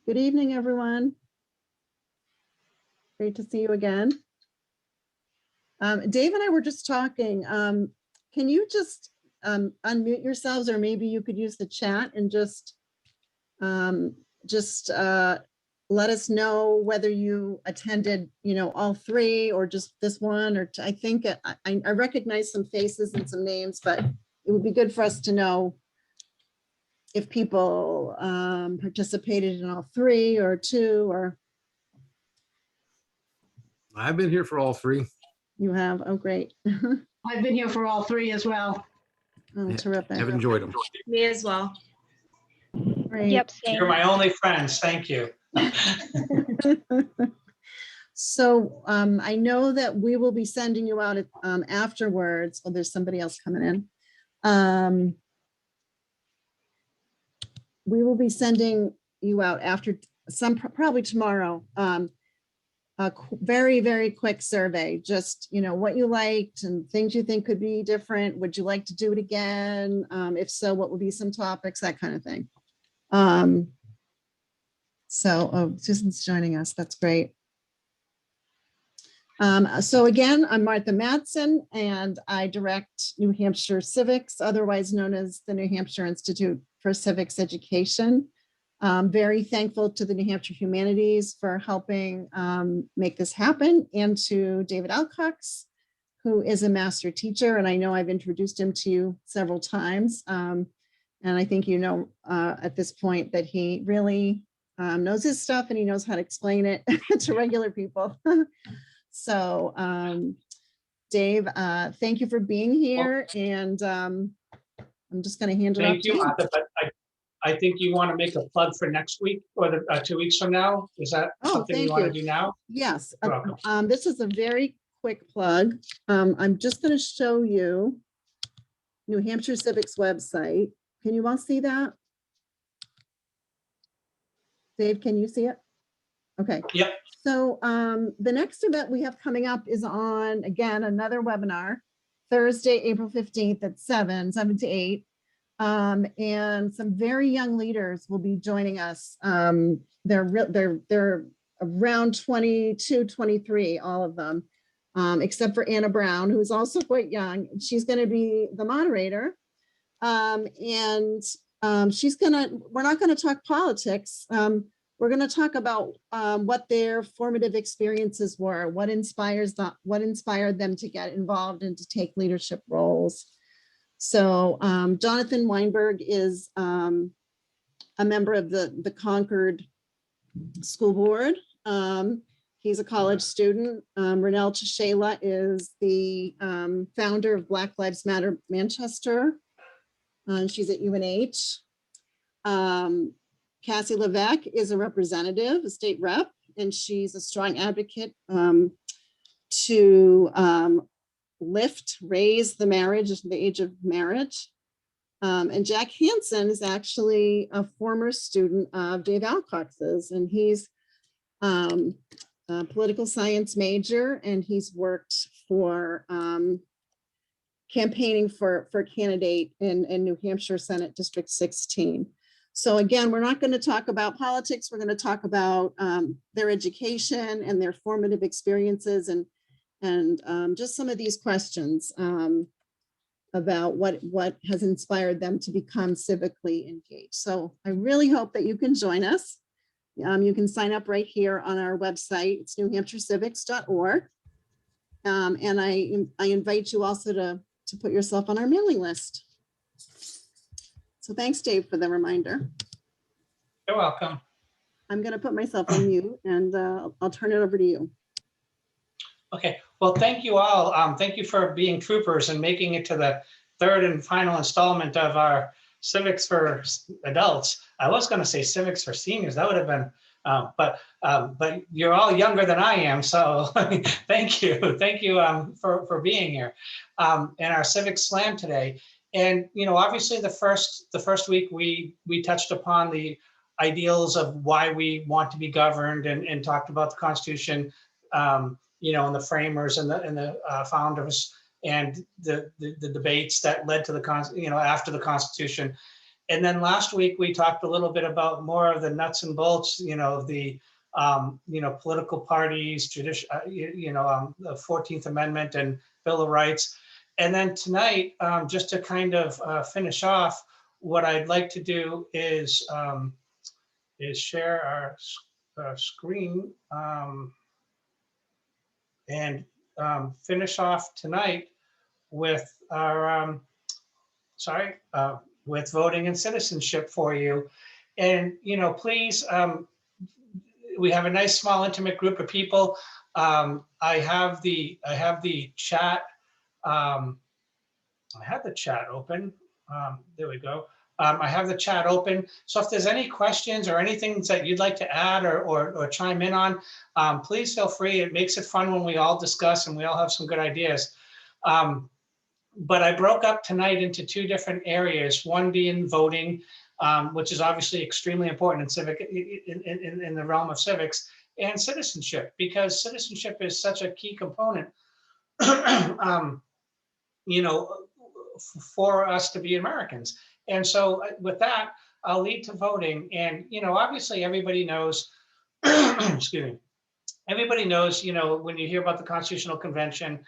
Good evening, everyone. Great to see you again. Dave and I were just talking. Can you just unmute yourselves, or maybe you could use the chat and just let us know whether you attended, all three or just this one, or I think I recognize some faces and some names, but it would be good for us to know if people participated in all three or two, or I've been here for all three. you have. Oh, great. I've been here for all three as well. Oh, terrific. I've enjoyed them. Me as well. Great. Yep, same. You're my only friends. Thank you. So I know that we will be sending you out afterwards. Oh, there's somebody else coming in. We will be sending you out after probably tomorrow. A very, very quick survey, just, what you liked and things you think could be different. Would you like to do it again? If so, what would be some topics, that kind of thing. Susan's joining us. That's great. So again, I'm Martha Madsen, and I direct New Hampshire Civics, otherwise known as the New Hampshire Institute for Civics Education. Very thankful to the New Hampshire Humanities for helping make this happen, and to David Alcox, who is a master teacher, and I know I've introduced him to you several times. And I think at this point that he really knows his stuff, and he knows how to explain it to regular people. So Dave, thank you for being here, and I'm just going to hand it off to you. Martha, but I think you want to make a plug for next week or 2 weeks from now. Is that something you want to do now? Yes. You're welcome. This is a very quick plug. I'm just going to show you New Hampshire Civics website. Can you all see that? Dave, can you see it? Okay. Yep. So the next event we have coming up is on, again, another webinar, Thursday, April 15th at 7 to 8. And some very young leaders will be joining us. They're around 22, 23, all of them, except for Anna Brown, who is also quite young. She's going to be the moderator. We're not going to talk politics. We're going to talk about what their formative experiences were, what inspired them to get involved and to take leadership roles. So Jonathan Weinberg is a member of the Concord School Board. He's a college student. Renelle Tshela is the founder of Black Lives Matter Manchester. She's at UNH. Cassie Levesque is a representative, a state rep, and she's a strong advocate to raise the age of marriage. And Jack Hansen is actually a former student of Dave Alcox's, and he's a political science major, and he's worked for campaigning for candidate in New Hampshire Senate District 16. So again, we're not going to talk about politics. We're going to talk about their education and their formative experiences, and just some of these questions about what has inspired them to become civically engaged. So I really hope that you can join us. You can sign up right here on our website. It's newhampshireCivics.org. And I invite you also to put yourself on our mailing list. So thanks, Dave, for the reminder. You're welcome. I'm going to put myself on mute, and I'll turn it over to you. Okay, well, thank you all. Thank you for being troopers and making it to the third and final installment of our Civics for Adults. I was going to say Civics for Seniors. That would have been, but you're all younger than I am, so thank you. Thank you for being here. And our Civics Slam today. And obviously the first week we touched upon the ideals of why we want to be governed, and talked about the Constitution, and the framers and the founders, and the debates that led to the after the Constitution. And then last week, we talked a little bit about more of the nuts and bolts, the political parties, the 14th Amendment and Bill of Rights. And then tonight, just to kind of finish off, what I'd like to do is share our screen and finish off tonight with our, with voting and citizenship for you. And, please, we have a nice, small, intimate group of people. I have the chat. I have the chat open. There we go. I have the chat open. So if there's any questions or anything that you'd like to add or chime in on, please feel free. It makes it fun when we all discuss and we all have some good ideas. But I broke up tonight into two different areas, one being voting, which is obviously extremely important in the realm of civics, and citizenship, because citizenship is such a key component for us to be Americans. And so with that, I'll lead to voting. And, obviously everybody knows, excuse me, everybody knows, when you hear about the Constitutional Convention,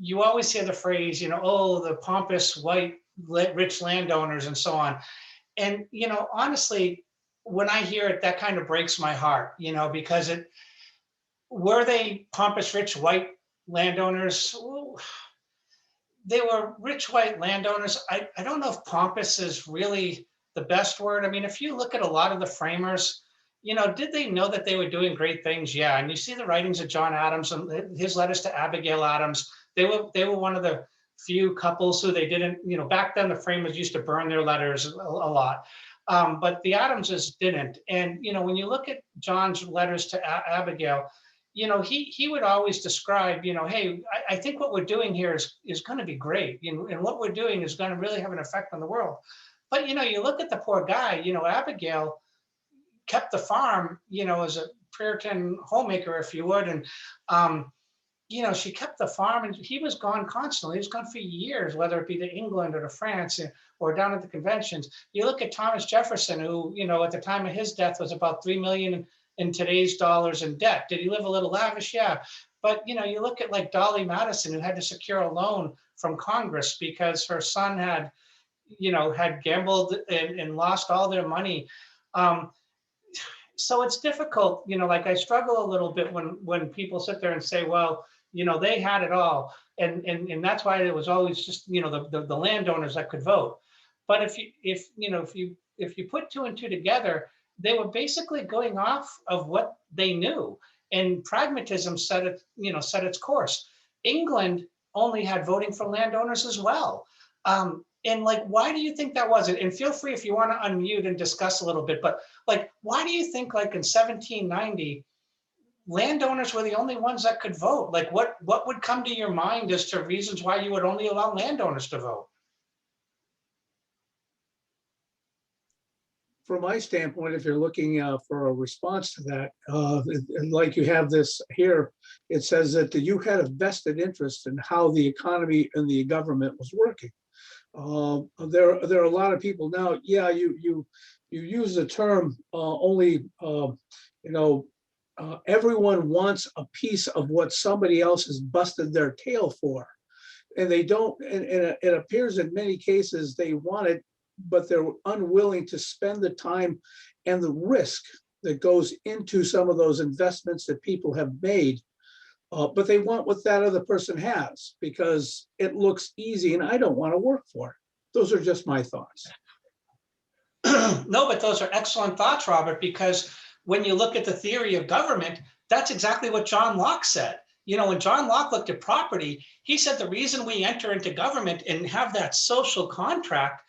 you always hear the phrase, oh, the pompous white rich landowners and so on. And, honestly, when I hear it, that kind of breaks my heart, because were they pompous rich white landowners? Ooh, they were rich white landowners. I don't know if pompous is really the best word. I mean, if you look at a lot of the framers, did they know that they were doing great things? Yeah. And you see the writings of John Adams and his letters to Abigail Adams. They were one of the few couples who they didn't, back then the framers used to burn their letters a lot. But the Adamses didn't. And, when you look at John's letters to Abigail, he would always describe, hey, I think what we're doing here is going to be great. And what we're doing is going to really have an effect on the world. But, you look at the poor guy, Abigail kept the farm, as a Puritan homemaker, if you would. And, she kept the farm and he was gone constantly. He was gone for years, whether it be to England or to France or down at the conventions. You look at Thomas Jefferson, who, at the time of his death was about 3 million in today's dollars in debt. Did he live a little lavish? Yeah. But, you look at like Dolly Madison, who had to secure a loan from Congress because her son had gambled and lost all their money. So it's difficult, like I struggle a little bit when people sit there and say, well, they had it all. And that's why it was always just, the landowners that could vote. But if you put two and two together, they were basically going off of what they knew, and pragmatism set its course. England only had voting for landowners as well. And why do you think that was? And feel free if you want to unmute and discuss a little bit, but why do you think in 1790, landowners were the only ones that could vote? What would come to your mind as to reasons why you would only allow landowners to vote? From my standpoint, if you're looking for a response to that, like you have this here, it says that you had a vested interest in how the economy and the government was working. There are a lot of people now. Yeah, you use the term only. Everyone wants a piece of what somebody else has busted their tail for, and they don't. And it appears in many cases they want it, but they're unwilling to spend the time and the risk that goes into some of those investments that people have made. But they want what that other person has because it looks easy and I don't want to work for it. Those are just my thoughts. No, but those are excellent thoughts, Robert, because when you look at the theory of government, that's exactly what John Locke said. When John Locke looked at property, he said the reason we enter into government and have that social contract,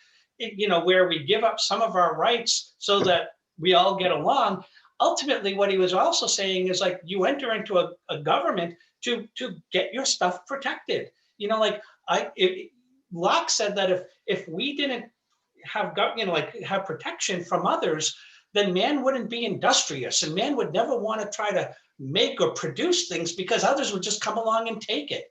where we give up some of our rights so that we all get along. Ultimately, what he was also saying is you enter into a government to get your stuff protected. Locke said that if we didn't have have protection from others, then man wouldn't be industrious and man would never want to try to make or produce things because others would just come along and take it.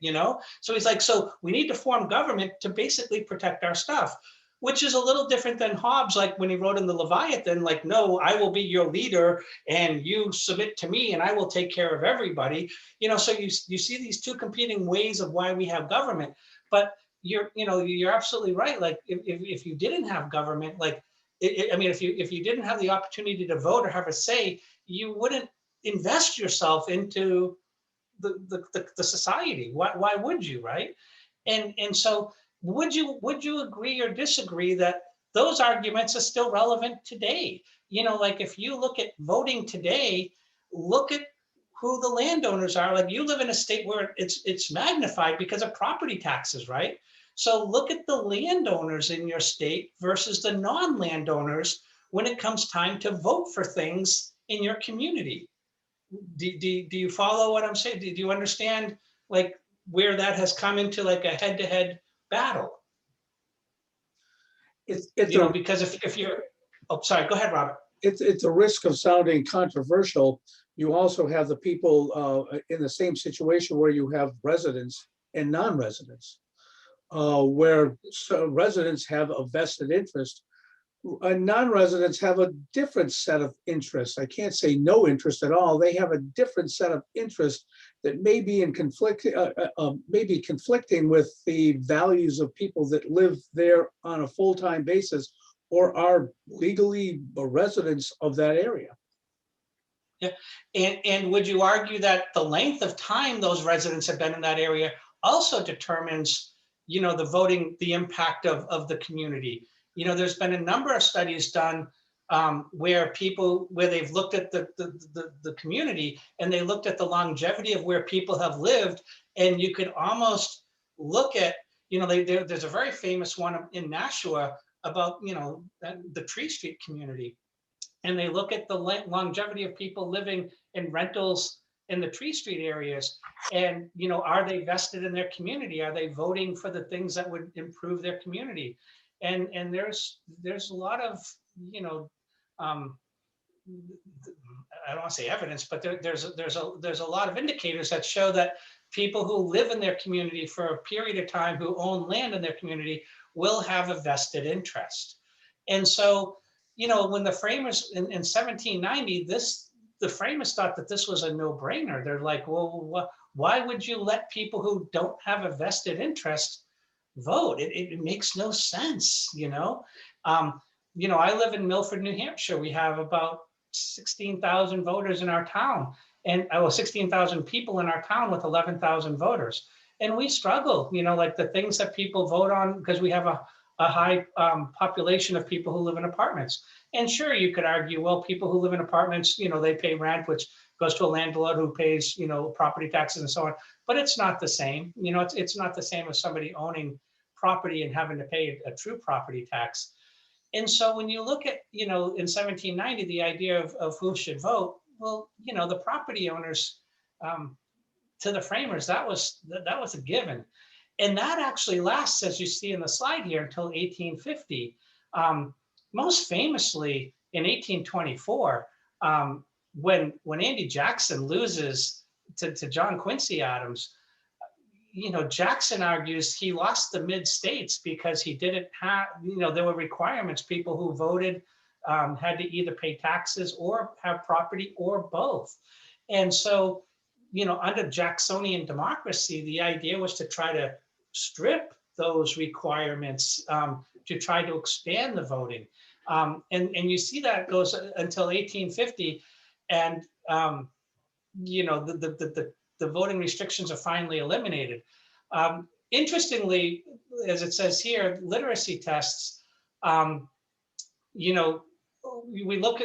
So he's so we need to form government to basically protect our stuff. which is a little different than Hobbes, like when he wrote in the Leviathan, like, no, I will be your leader and you submit to me and I will take care of everybody. So you see these two competing ways of why we have government. But you're absolutely right. Like if you didn't have government, like, I mean, if you didn't have the opportunity to vote or have a say, you wouldn't invest yourself into the society. Why would you, right? And so would you agree or disagree that those arguments are still relevant today? Like if you look at voting today, look at who the landowners are. Like you live in a state where it's magnified because of property taxes, right? So look at the landowners in your state versus the non-landowners when it comes time to vote for things in your community. Do you follow what I'm saying? Do you understand like where that has come into like a head-to-head battle? It's Because if you're, oh, sorry, go ahead, Robert. it's a risk of sounding controversial. You also have the people in the same situation where you have residents and non-residents, where residents have a vested interest. Non-residents have a different set of interests. I can't say no interest at all. They have a different set of interests that may be in conflict, maybe conflicting with the values of people that live there on a full-time basis or are legally residents of that area. Yeah, and would you argue that the length of time those residents have been in that area also determines, the voting, the impact of the community? There's been a number of studies done where they've looked at the community and they looked at the longevity of where people have lived, and you could almost look at, there's a very famous one in Nashua about, the Tree Street community, and they look at the longevity of people living in rentals in the Tree Street areas, and are they vested in their community? Are they voting for the things that would improve their community? And there's a lot of I don't want to say evidence, but there's a lot of indicators that show that people who live in their community for a period of time, who own land in their community, will have a vested interest. And so, when the framers in 1790, the framers thought that this was a no-brainer. They're like, well, why would you let people who don't have a vested interest vote? It makes no sense, I live in Milford, New Hampshire. We have about 16,000 voters in our town, and 16,000 people in our town with 11,000 voters. And we struggle, like the things that people vote on, because we have a high population of people who live in apartments. And sure, you could argue, well, people who live in apartments, they pay rent, which goes to a landlord who pays, property taxes and so on. But it's not the same. It's not the same as somebody owning property and having to pay a true property tax. And so when you look at, in 1790, the idea of who should vote, well, the property owners, to the framers, that was a given. And that actually lasts, as you see in the slide here, until 1850. Most famously in 1824, when Andy Jackson loses to John Quincy Adams, Jackson argues he lost the mid-states because he didn't have, there were requirements. People who voted had to either pay taxes or have property or both. And so, under Jacksonian democracy, the idea was to try to strip those requirements, to try to expand the voting. And you see that goes until 1850. And, the voting restrictions are finally eliminated. Interestingly, as it says here, literacy tests, we look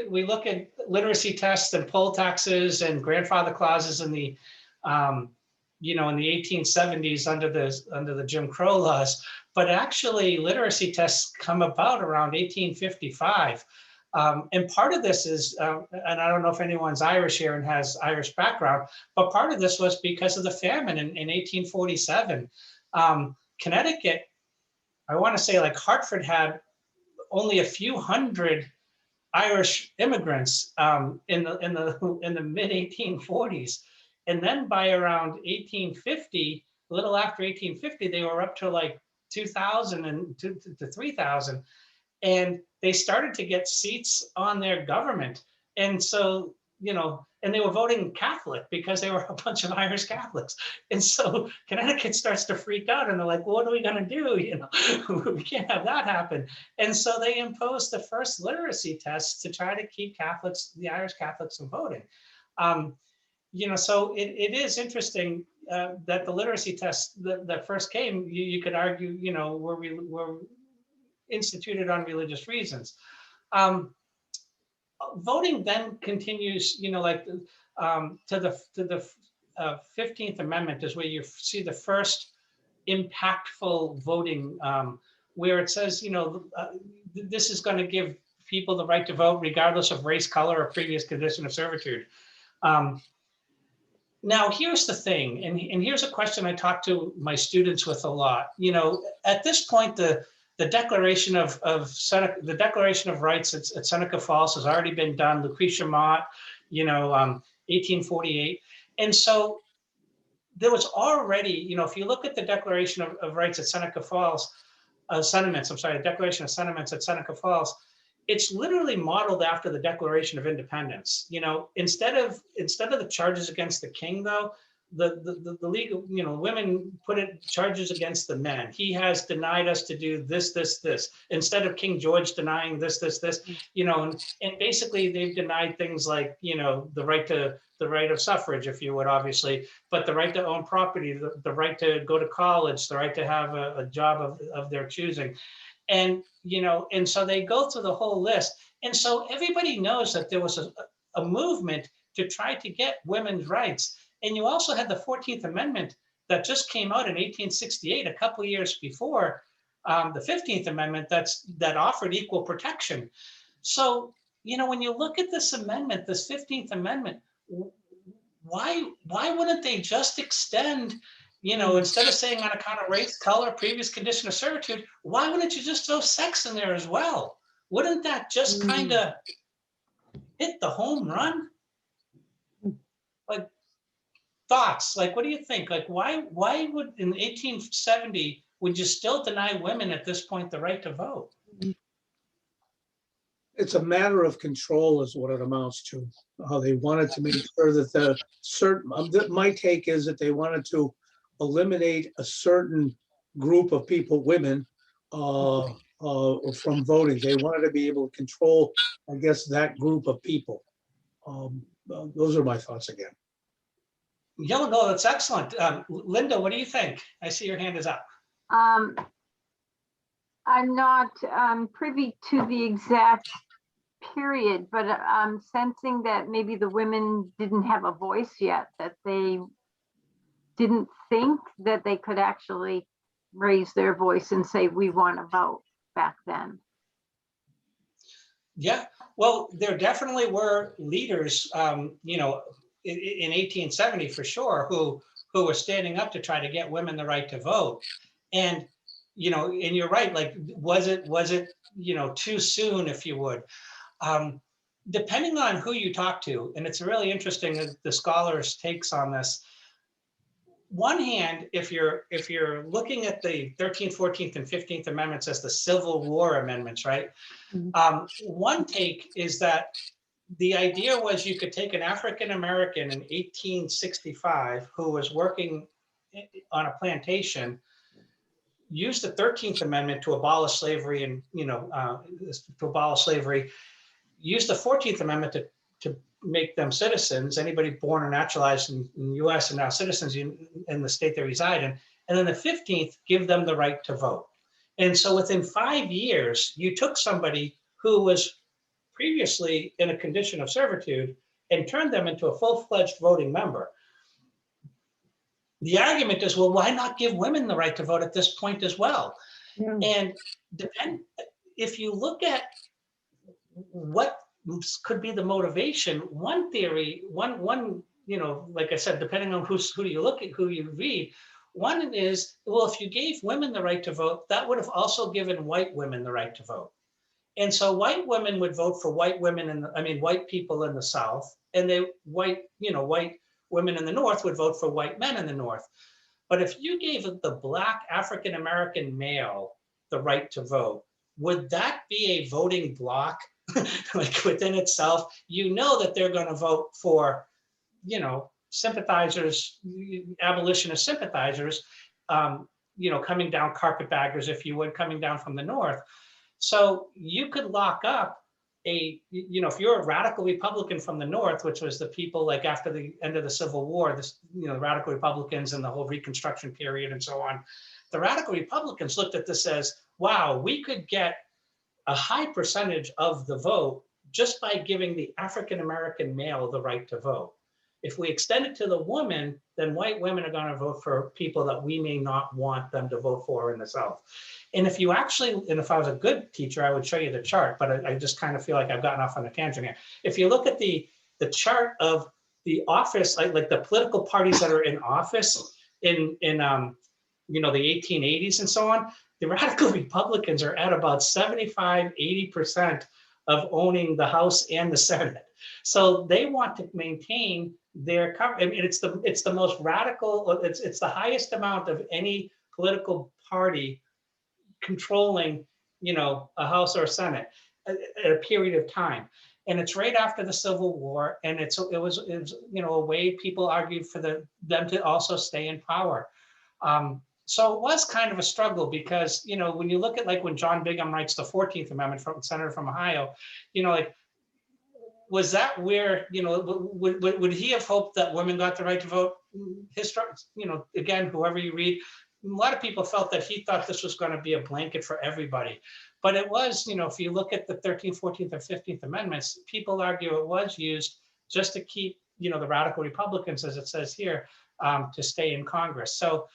at literacy tests and poll taxes and grandfather clauses in the in the 1870s under the Jim Crow laws, but actually literacy tests come about around 1855. And part of this is, and I don't know if anyone's Irish here and has Irish background, but part of this was because of the famine in 1847. Connecticut, I want to say like Hartford had only a few hundred Irish immigrants in the mid 1840s. And then by around 1850, a little after 1850, they were up to like 2000 and to 3000, and they started to get seats on their government. And so, and they were voting Catholic because they were a bunch of Irish Catholics. And so Connecticut starts to freak out, and they're like, well, what are we going to do? We can't have that happen. And so they imposed the first literacy test to try to keep Catholics, the Irish Catholics, from voting. So it is interesting that the literacy tests that first came, you could argue, were instituted on religious reasons. Voting then continues, to the 15th Amendment is where you see the first impactful voting, where it says, this is going to give people the right to vote regardless of race, color, or previous condition of servitude. Now, here's the thing, and here's a question I talk to my students with a lot. At this point, the Declaration of Rights at Seneca Falls has already been done. Lucretia Mott, 1848, and so there was already, if you look at the Declaration of Rights at Seneca Falls, the Declaration of Sentiments at Seneca Falls, it's literally modeled after the Declaration of Independence. Instead of the charges against the king, though, the legal, women put it charges against the men. He has denied us to do this, instead of King George denying this, and basically they've denied things like, the right of suffrage, if you would, obviously, but the right to own property, the right to go to college, the right to have a job of their choosing. And, and so they go through the whole list. And so everybody knows that there was a movement to try to get women's rights. And you also had the 14th Amendment that just came out in 1868, a couple of years before the 15th Amendment that offered equal protection. So, when you look at this amendment, this 15th Amendment, why wouldn't they just extend, instead of saying on account of race, color, previous condition of servitude, why wouldn't you just throw sex in there as well? Wouldn't that just kind of hit the home run? Like, thoughts, like, what do you think? Like, why would, in 1870, would you still deny women at this point the right to vote? It's a matter of control is what it amounts to. They wanted to make sure that my take is that they wanted to eliminate a certain group of people, women, from voting. They wanted to be able to control, I guess, that group of people. Those are my thoughts again. Yeah, no, that's excellent. Linda, what do you think? I see your hand is up. I'm not privy to the exact period, but I'm sensing that maybe the women didn't have a voice yet, that they didn't think that they could actually raise their voice and say, we want to vote back then. Yeah, well, there definitely were leaders, in 1870 for sure, who were standing up to try to get women the right to vote. And, and you're right, like, was it, too soon, if you would? Depending on who you talk to, and it's really interesting the scholars' takes on this. One hand, if you're looking at the 13th, 14th, and 15th Amendments as the Civil War amendments, right? One take is that the idea was you could take an African American in 1865 who was working on a plantation, use the 13th Amendment to abolish slavery and, use the 14th Amendment to make them citizens, anybody born or naturalized in the US and now citizens in the state they reside in. And then the 15th, give them the right to vote. And so within 5 years, you took somebody who was previously in a condition of servitude and turned them into a full-fledged voting member. The argument is, well, why not give women the right to vote at this point as well? Yeah. And if you look at what could be the motivation, one theory, like I said, depending on who you look at, who you read, one is, well, if you gave women the right to vote, that would have also given white women the right to vote. And so white women would vote for white women, white people in the South, and white women in the North would vote for white men in the North. But if you gave the Black African-American male the right to vote, would that be a voting bloc like within itself? You know that they're going to vote for, you know, sympathizers, abolitionist sympathizers, you know, coming down, carpetbaggers, if you would, coming down from the North. So you could lock up you know, if you're a radical Republican from the North, which was the people like after the end of the Civil War, this, you know, the radical Republicans and the whole Reconstruction period and so on, the radical Republicans looked at this as, wow, we could get a high percentage of the vote just by giving the African-American male the right to vote. If we extend it to the woman, then white women are going to vote for people that we may not want them to vote for in the South. And if you actually, and if I was a good teacher, I would show you the chart, but I just kind of feel like I've gotten off on a tangent here. If you look at the chart of the office, like the political parties that are in office in you know, the 1880s and so on, the radical Republicans are at about 75, 80% of owning the House and the Senate. So they want to maintain their cover. I mean, it's the most radical, it's the highest amount of any political party controlling, you know, a House or a Senate at a period of time. And it's right after the Civil War. And it was you know, a way people argued for them to also stay in power. So it was kind of a struggle because, you know, when you look at like when John Bingham writes the 14th Amendment from Senator from Ohio, you know, like, was that where, you know, would he have hoped that women got the right to vote? You know, again, whoever you read, a lot of people felt that he thought this was going to be a blanket for everybody. But it was, you know, if you look at the 13th, 14th, or 15th Amendments, people argue it was used just to keep, you know, the radical Republicans, as it says here, to stay in Congress. So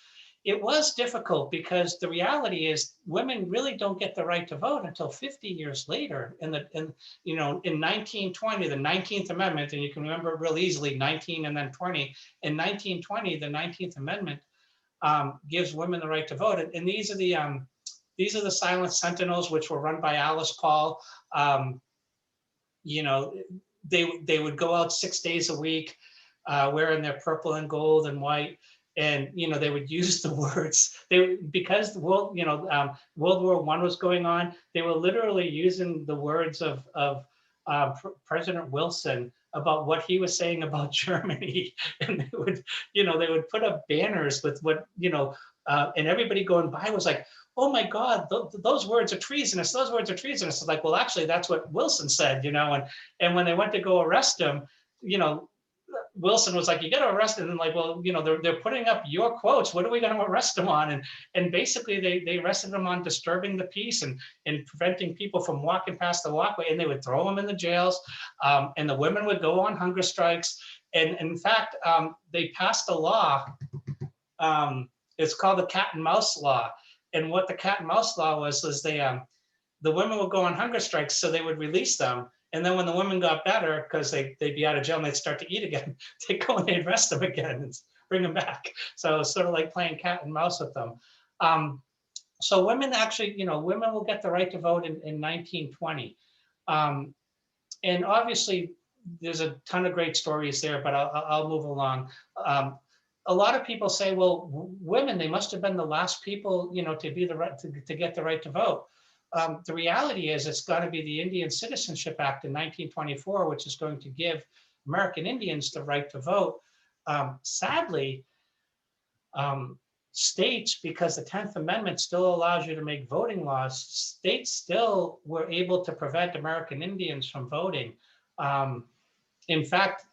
it was difficult because the reality is women really don't get the right to vote until 50 years later you know, in 1920, the 19th Amendment, and you can remember it real easily, 19 and then 20. In 1920, the 19th Amendment gives women the right to vote. And these are the Silent Sentinels, which were run by Alice Paul. You know, they would go out 6 days a week wearing their purple and gold and white. And, you know, they would use the words, because the world, you know, World War I was going on, they were literally using the words of President Wilson about what he was saying about Germany. And they would, you know, they would put up banners with what, you know, and everybody going by was like, oh my God, those words are treasonous. Those words are treasonous. It's like, well, actually, that's what Wilson said, you know, and when they went to go arrest him, you know, Wilson was like, you got to arrest him. And like, well, you know, they're putting up your quotes. What are we going to arrest him on? And basically they arrested him on disturbing the peace and preventing people from walking past the walkway. And they would throw them in the jails. And the women would go on hunger strikes. And in fact, they passed a law. It's called the cat and mouse law. And what the cat and mouse law was the women would go on hunger strikes, so they would release them. And then when the women got better, because they'd be out of jail and they'd start to eat again, they'd go and they'd arrest them again and bring them back. So it's sort of like playing cat and mouse with them. So women actually, you know, women will get the right to vote in 1920. And obviously there's a ton of great stories there, but I'll move along. A lot of people say, well, women, they must have been the last people, you know, to be the right to get the right to vote. The reality is it's going to be the Indian Citizenship Act in 1924, which is going to give American Indians the right to vote. Sadly, states, because the 10th Amendment still allows you to make voting laws, states still were able to prevent American Indians from voting. In fact,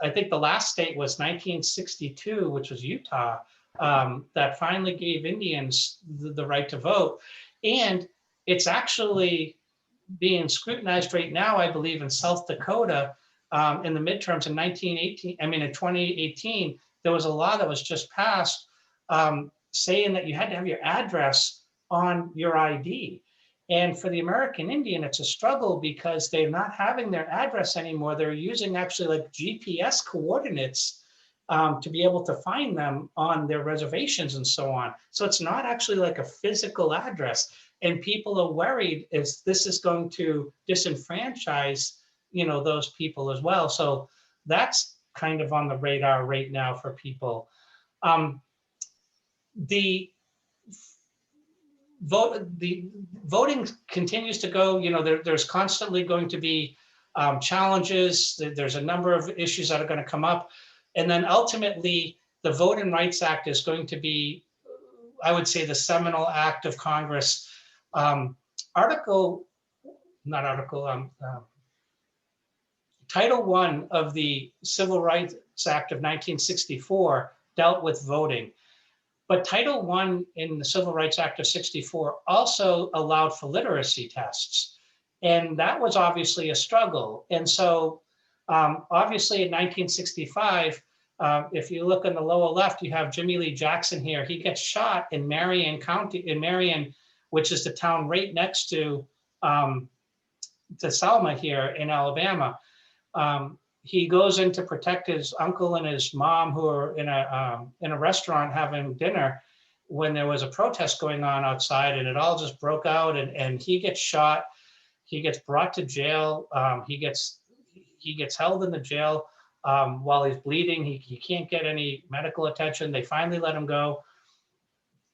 I think the last state was 1962, which was Utah, that finally gave Indians the right to vote. And it's actually being scrutinized right now, I believe, in South Dakota in the midterms in 2018, there was a law that was just passed saying that you had to have your address on your ID. And for the American Indian, it's a struggle because they're not having their address anymore. They're using actually like GPS coordinates to be able to find them on their reservations and so on. So it's not actually like a physical address. And people are worried if this is going to disenfranchise, you know, those people as well. So that's kind of on the radar right now for people. the voting continues to go, there's constantly going to be challenges. There's a number of issues that are going to come up. And then ultimately, the Voting Rights Act is going to be, I would say, the seminal act of Congress. Title I of the Civil Rights Act of 1964 dealt with voting. But Title I in the Civil Rights Act of 64 also allowed for literacy tests. And that was obviously a struggle. And so obviously in 1965, if you look in the lower left, you have Jimmy Lee Jackson here. He gets shot in Marion County, which is the town right next to Selma here in Alabama. He goes in to protect his uncle and his mom, who are in a restaurant having dinner, when there was a protest going on outside, and it all just broke out, and he gets shot. He gets brought to jail. He gets held in the jail while he's bleeding. He can't get any medical attention. They finally let him go.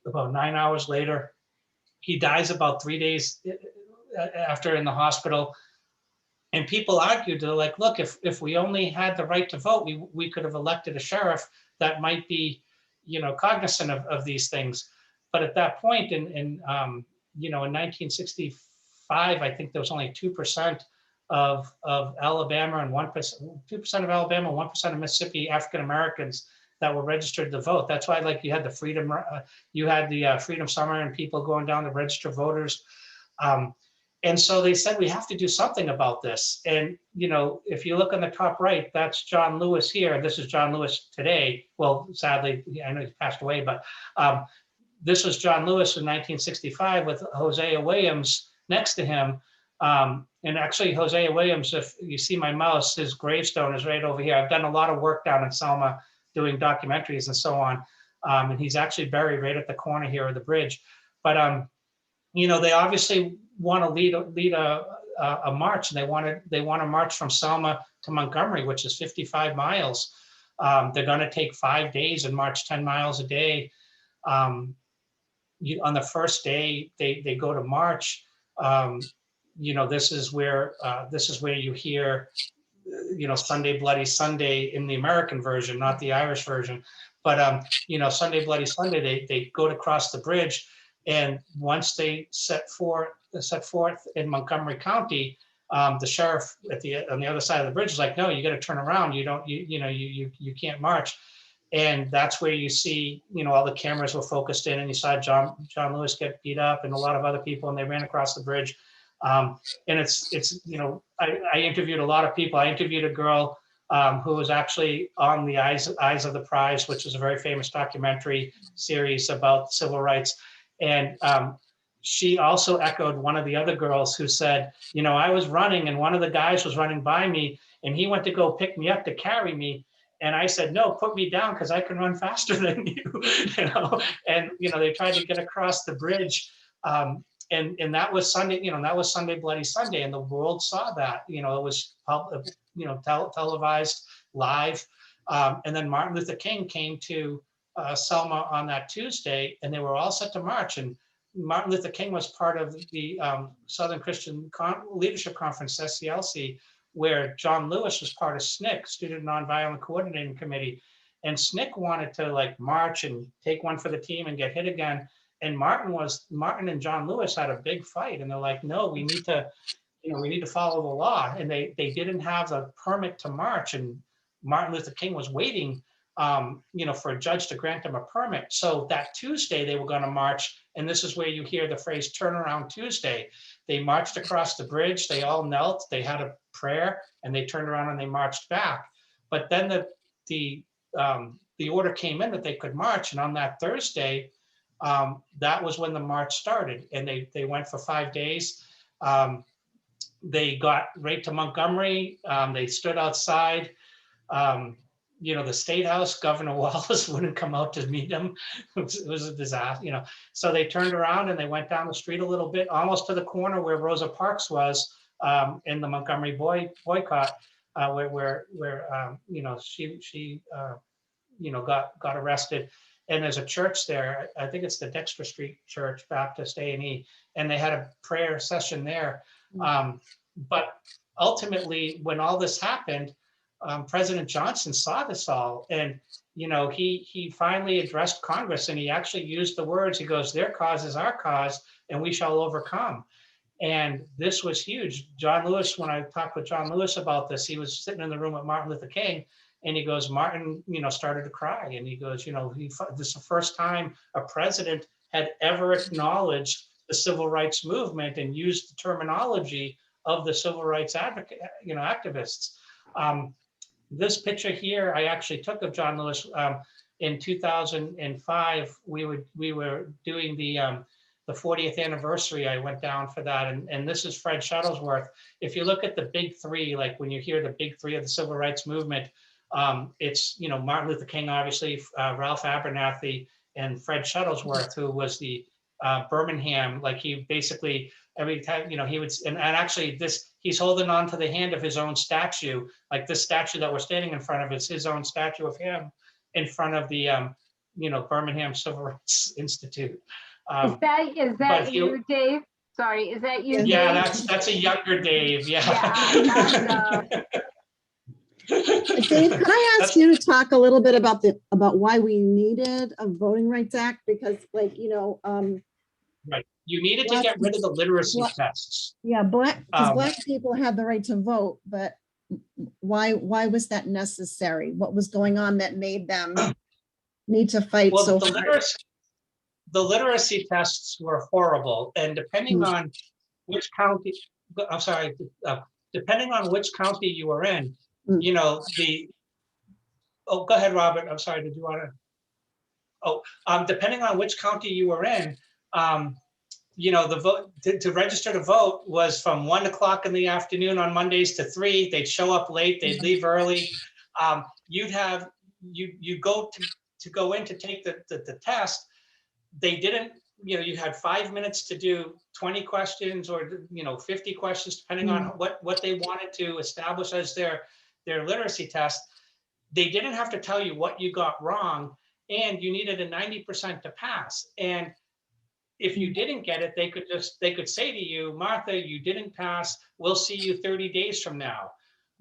About 9 hours later, he dies about 3 days after in the hospital. And people argued, they're like, look, if we only had the right to vote, we could have elected a sheriff that might be, cognizant of these things. But at that point in 1965, I think there was only 2% of Alabama and 2% of Alabama, 1% of Mississippi African Americans that were registered to vote. That's why, like, you had the Freedom Summer and people going down to register voters. And so they said, we have to do something about this. And, if you look on the top right, that's John Lewis here. This is John Lewis today. Well, sadly, I know he passed away, but this was John Lewis in 1965 with Hosea Williams next to him. And actually, Hosea Williams, if you see my mouse, his gravestone is right over here. I've done a lot of work down in Selma doing documentaries and so on. And he's actually buried right at the corner here of the bridge. But, they obviously want to lead a march, and they want to march from Selma to Montgomery, which is 55 miles. They're going to take 5 days and march 10 miles a day. On the first day, they go to march. This is where you hear, Sunday Bloody Sunday in the American version, not the Irish version. But Sunday Bloody Sunday, they go to cross the bridge. And once they set forth in Montgomery County, the sheriff on the other side of the bridge is like, no, you got to turn around. You can't march. And that's where you see, all the cameras were focused in, and you saw John Lewis get beat up and a lot of other people, and they ran across the bridge. And I interviewed a lot of people. I interviewed a girl who was actually on the Eyes of the Prize, which is a very famous documentary series about civil rights. And she also echoed one of the other girls who said, I was running, and one of the guys was running by me, and he went to go pick me up to carry me. And I said, no, put me down, because I can run faster than you. And they tried to get across the bridge. And that was Sunday, that was Sunday Bloody Sunday, and the world saw that. It was televised live. And then Martin Luther King came to Selma on that Tuesday, and they were all set to march. And Martin Luther King was part of the Southern Christian Leadership Conference, SCLC, where John Lewis was part of SNCC, Student Nonviolent Coordinating Committee. And SNCC wanted to march and take one for the team and get hit again. And Martin and John Lewis had a big fight, and they're like, no, we need to follow the law. And they didn't have the permit to march, and Martin Luther King was waiting for a judge to grant them a permit. So that Tuesday they were going to march, and this is where you hear the phrase "Turnaround Tuesday." They marched across the bridge. They all knelt. They had a prayer, and they turned around and they marched back. But then the order came in that they could march, and on that Thursday, that was when the march started, and they went for 5 days. They got right to Montgomery. They stood outside. The State House, Governor Wallace wouldn't come out to meet them. It was a disaster, So they turned around and they went down the street a little bit, almost to the corner where Rosa Parks was in the Montgomery boycott, where she got arrested. and there's a church there. I think it's the Dexter Street Church Baptist A&E, and they had a prayer session there. But ultimately, when all this happened, President Johnson saw this all, and he finally addressed Congress, and he actually used the words. He goes, "Their cause is our cause, and we shall overcome." And this was huge. John Lewis, when I talked with John Lewis about this, he was sitting in the room with Martin Luther King, and he goes, Martin, started to cry, and he goes, this is the first time a president had ever acknowledged the civil rights movement and used the terminology of the civil rights advocate, activists. This picture here, I actually took of John Lewis in 2005. We were doing the 40th anniversary. I went down for that, and this is Fred Shuttlesworth. If you look at the big three, like when you hear the big three of the civil rights movement, it's Martin Luther King, obviously, Ralph Abernathy, and Fred Shuttlesworth, who was the Birmingham. Like he basically every time he would, and actually he's holding on to the hand of his own statue. Like this statue that we're standing in front of is his own statue of him in front of the Birmingham Civil Rights Institute. Is that you, Dave? Sorry, is that you? Yeah, Dave? that's a younger Dave. Yeah. Dave, could I ask you to talk a little bit about why we needed a Voting Rights Act? Because, right, you needed to get rid of the literacy tests. Yeah, Black people had the right to vote, but why was that necessary? What was going on that made them need to fight so hard? The literacy tests were horrible, and depending on which county, depending on which county you were in, go ahead, Robert. I'm sorry, did you want to? Depending on which county you were in, the vote to register to vote was from 1 o'clock in the afternoon on Mondays to 3. They'd show up late, they'd leave early. You go in to take the test. They didn't, you had 5 minutes to do 20 questions or 50 questions, depending on what they wanted to establish as their literacy test. They didn't have to tell you what you got wrong, and you needed a 90% to pass. And if you didn't get it, they could say to you, Martha, you didn't pass. We'll see you 30 days from now.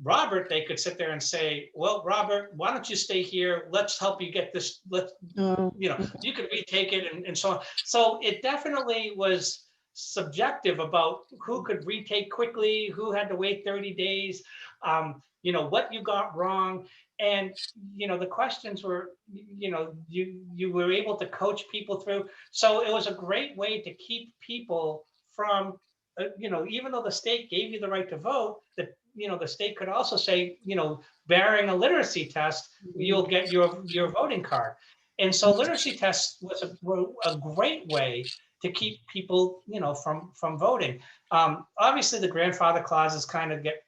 Robert, they could sit there and say, well, Robert, why don't you stay here? Let's help you get this. You could retake it and so on. So it definitely was subjective about who could retake quickly, who had to wait 30 days, what you got wrong. And, the questions were, you were able to coach people through. So it was a great way to keep people from, even though the state gave you the right to vote, that the state could also say, bearing a literacy test, you'll get your voting card. And so literacy tests were a great way to keep people, from voting. Obviously, the grandfather clauses kind of get,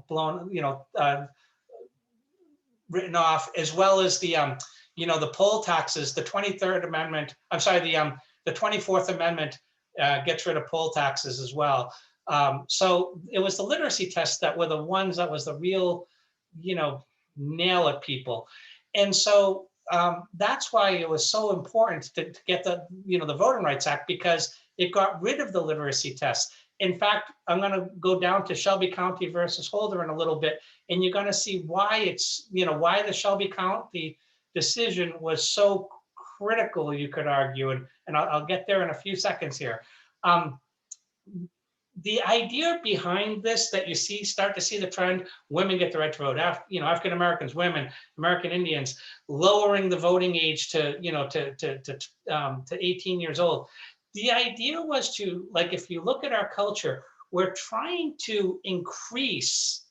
blown, written off, as well as the, the poll taxes, the 23rd Amendment. I'm sorry, the 24th Amendment gets rid of poll taxes as well. So it was the literacy tests that were the ones that was the real, nail at people. And so that's why it was so important to get the Voting Rights Act, because it got rid of the literacy tests. In fact, I'm going to go down to Shelby County versus Holder in a little bit, and you're going to see why it's, why the Shelby County decision was so critical, you could argue, and I'll get there in a few seconds here. The idea behind this that you start to see the trend, women get the right to vote, African Americans, women, American Indians, lowering the voting age to 18 years old. The idea was to, like, if you look at our culture, we're trying to increase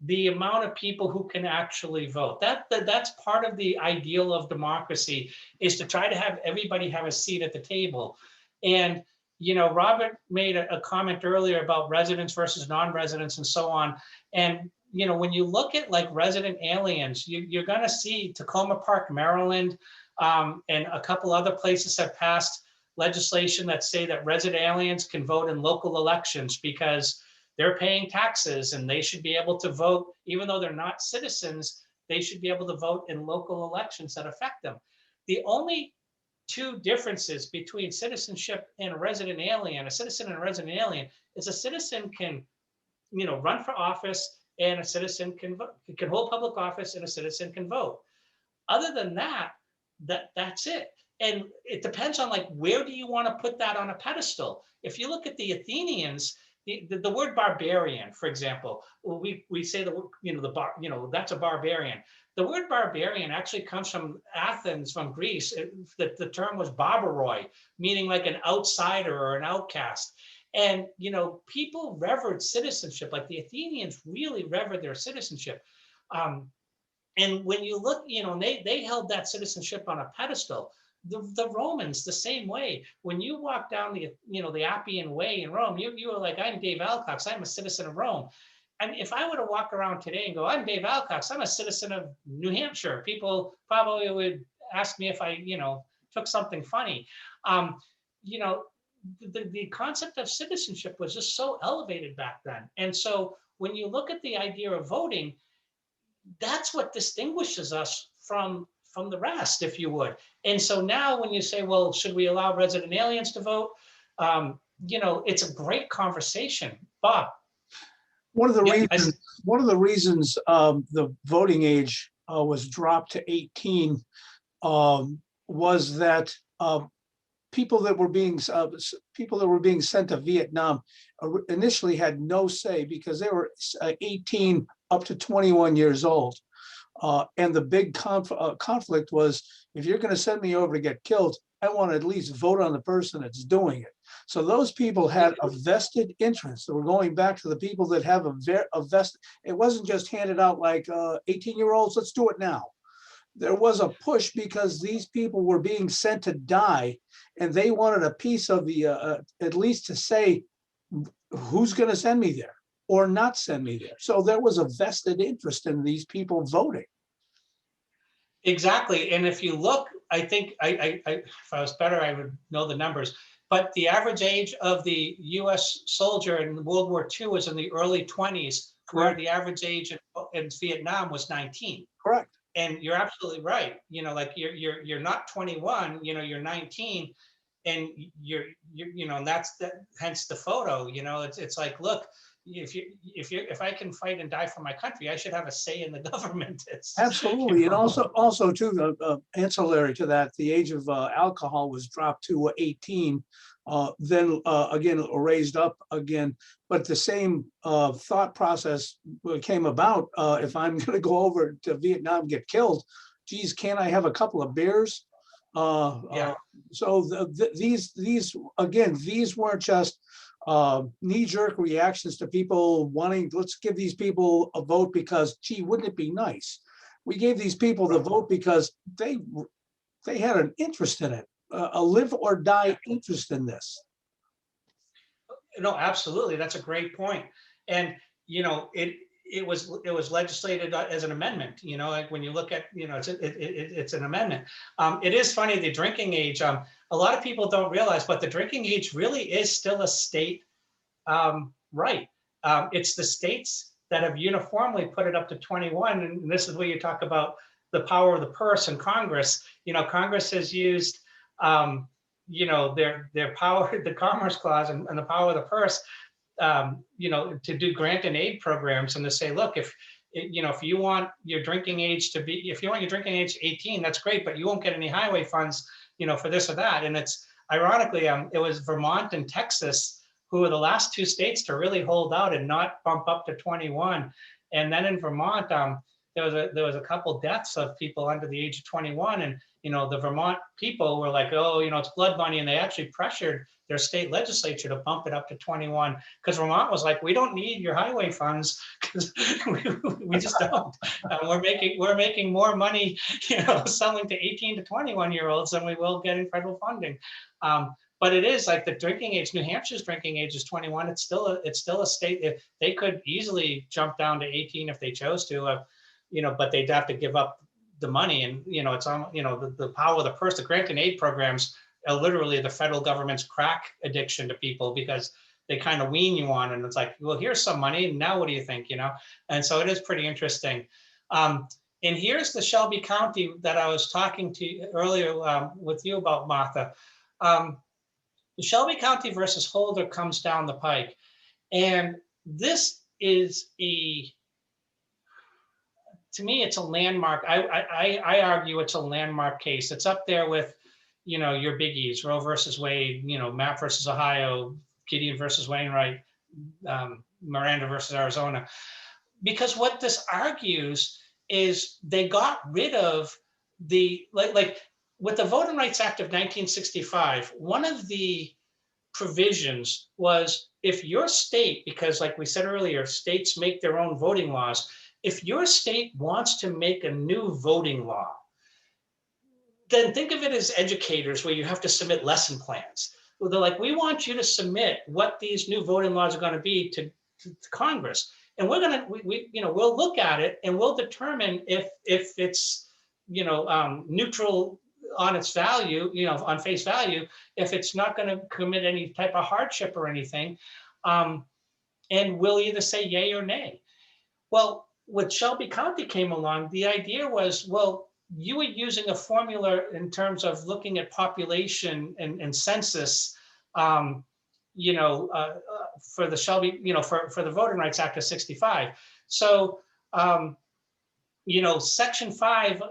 the amount of people who can actually vote. That's part of the ideal of democracy, is to try to have everybody have a seat at the table. And Robert made a comment earlier about residents versus non-residents and so on. And, when you look at like resident aliens, you're going to see Tacoma Park, Maryland, and a couple other places have passed legislation that say that resident aliens can vote in local elections because they're paying taxes and they should be able to vote, even though they're not citizens, they should be able to vote in local elections that affect them. The only two differences between citizenship and a resident alien, a citizen and a resident alien, is a citizen can, run for office, and a citizen can vote, can hold public office, and a citizen can vote. Other than that, that's it. And it depends on like, where do you want to put that on a pedestal? If you look at the Athenians, the word barbarian, for example, we say that's a barbarian. The word barbarian actually comes from Athens, from Greece. The term was barbaroi, meaning like an outsider or an outcast. And, people revered citizenship, like the Athenians really revered their citizenship. And when you look, they held that citizenship on a pedestal. The Romans, the same way. When you walk down the Appian Way in Rome, you were like, I'm Dave Alcox, I'm a citizen of Rome. And if I were to walk around today and go, I'm Dave Alcox, I'm a citizen of New Hampshire, people probably would ask me if I, took something funny. The concept of citizenship was just so elevated back then. And so when you look at the idea of voting, that's what distinguishes us from the rest, if you would. And so now when you say, well, should we allow resident aliens to vote? It's a great conversation. Bob. One of the Yeah, reasons the voting age was dropped to 18 was that people that were being sent to Vietnam initially had no say because they were 18 up to 21 years old. And the big conflict was, if you're going to send me over to get killed, I want to at least vote on the person that's doing it. So those people had a vested interest. So we're going back to the people that have a vested. It wasn't just handed out like 18-year-olds, let's do it now. There was a push because these people were being sent to die, and they wanted a piece of the, at least to say, who's going to send me there or not send me there. So there was a vested interest in these people voting. exactly. And if you look, I think if I was better, I would know the numbers. But the average age of the U.S. soldier in World War II was in the early 20s, where Correct. the average age in Vietnam was 19. Correct. And you're absolutely right. Like you're not 21. You're 19, and and that's hence the photo. It's like, look, if I can fight and die for my country, I should have a say in the government. Absolutely. And also too, ancillary to that, the age of alcohol was dropped to 18, then again raised up again. But the same thought process came about. If I'm going to go over to Vietnam, get killed, geez, can't I have a couple of beers? Yeah. So these weren't just knee-jerk reactions to people wanting, let's give these people a vote because, gee, wouldn't it be nice? We gave these people the vote because they had an interest in it, a live or die interest in this. No, absolutely. That's a great point. And, it was legislated as an amendment, like when you look at, it's an amendment. It is funny, the drinking age, a lot of people don't realize, but the drinking age really is still a state right. It's the states that have uniformly put it up to 21. And this is where you talk about the power of the purse and Congress. Congress has used, their power, the Commerce Clause and the power of the purse, to do grant and aid programs and to say, look, if you want your drinking age to be, if you want your drinking age 18, that's great, but you won't get any highway funds, for this or that. And it's ironically, it was Vermont and Texas who were the last two states to really hold out and not bump up to 21. And then in Vermont, there was a couple deaths of people under the age of 21, and the Vermont people were like, oh, it's blood money, and they actually pressured their state legislature to bump it up to 21 because Vermont was like, we don't need your highway funds because we just don't. We're making more money, selling to 18 to 21-year-olds than we will getting federal funding. But it is like the drinking age. New Hampshire's drinking age is 21. It's still a state. They could easily jump down to 18 if they chose to. But they'd have to give up the money, and it's on the power of the purse. The grant and aid programs are literally the federal government's crack addiction to people because they kind of wean you on, and it's like, well, here's some money, and now what do you think? And so it is pretty interesting. And here's the Shelby County that I was talking to you earlier with you about, Martha. The Shelby County versus Holder comes down the pike. And this is to me, it's a landmark. I argue it's a landmark case. It's up there with, your biggies, Roe versus Wade, Mapp versus Ohio, Gideon versus Wainwright, Miranda versus Arizona. Because what this argues is they got rid of the, like with the Voting Rights Act of 1965, one of the provisions was if your state, because like we said earlier, states make their own voting laws. If your state wants to make a new voting law, then think of it as educators where you have to submit lesson plans. Well, they're like, we want you to submit what these new voting laws are going to be to Congress. And we're going to, we'll look at it and we'll determine if it's, neutral on its value, on face value, if it's not going to commit any type of hardship or anything. And we'll either say yay or nay. Well, with Shelby County came along, the idea was, well, you were using a formula in terms of looking at population and census, for the Shelby, for the Voting Rights Act of 65. So, Section 5,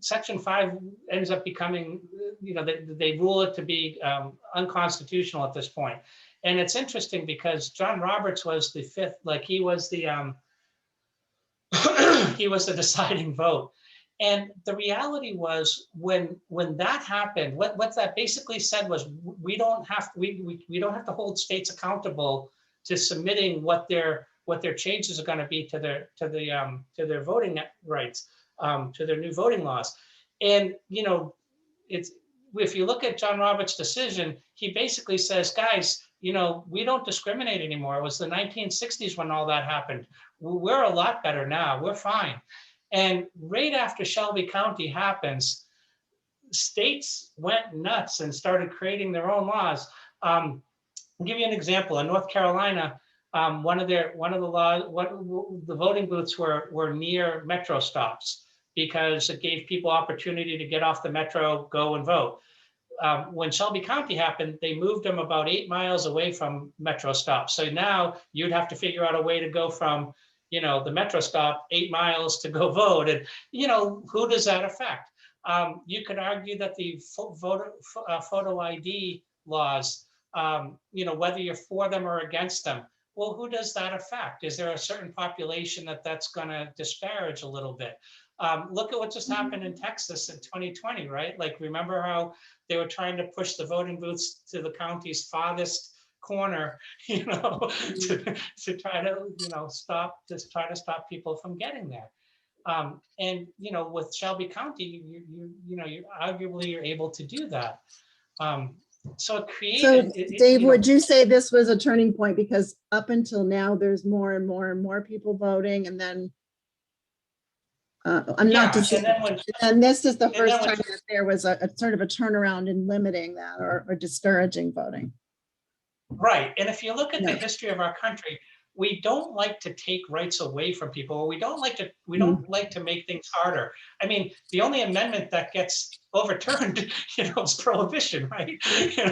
Section 5 ends up becoming, they rule it to be unconstitutional at this point. And it's interesting because John Roberts was the fifth, like he was the he was the deciding vote. And the reality was when that happened, what that basically said was we don't have to hold states accountable to submitting what their changes are going to be to their voting rights, to their new voting laws. And if you look at John Roberts' decision, he basically says, guys, we don't discriminate anymore. It was the 1960s when all that happened. We're a lot better now. We're fine. And right after Shelby County happens, states went nuts and started creating their own laws. I'll give you an example. In North Carolina, the voting booths were near metro stops because it gave people opportunity to get off the metro, go and vote. When Shelby County happened, they moved them about 8 miles away from metro stops. So now you'd have to figure out a way to go from, the metro stop 8 miles to go vote. And, who does that affect? You could argue that the photo ID laws, whether you're for them or against them, well, who does that affect? Is there a certain population that's going to disparage a little bit? Look at what just happened in Texas in 2020, right? Like, remember how they were trying to push the voting booths to the county's farthest corner, to try to, stop people from getting there. And, with Shelby County, you arguably you're able to do that. So it created. So Dave, would you say this was a turning point because up until now, there's more and more and more people voting, and then and this is the first time that there was a sort of a turnaround in limiting that or discouraging voting. Right. And if you look at the history of our country, we don't like to take rights away from people. We don't like to make things harder. I mean, the only amendment that gets overturned, is prohibition, right?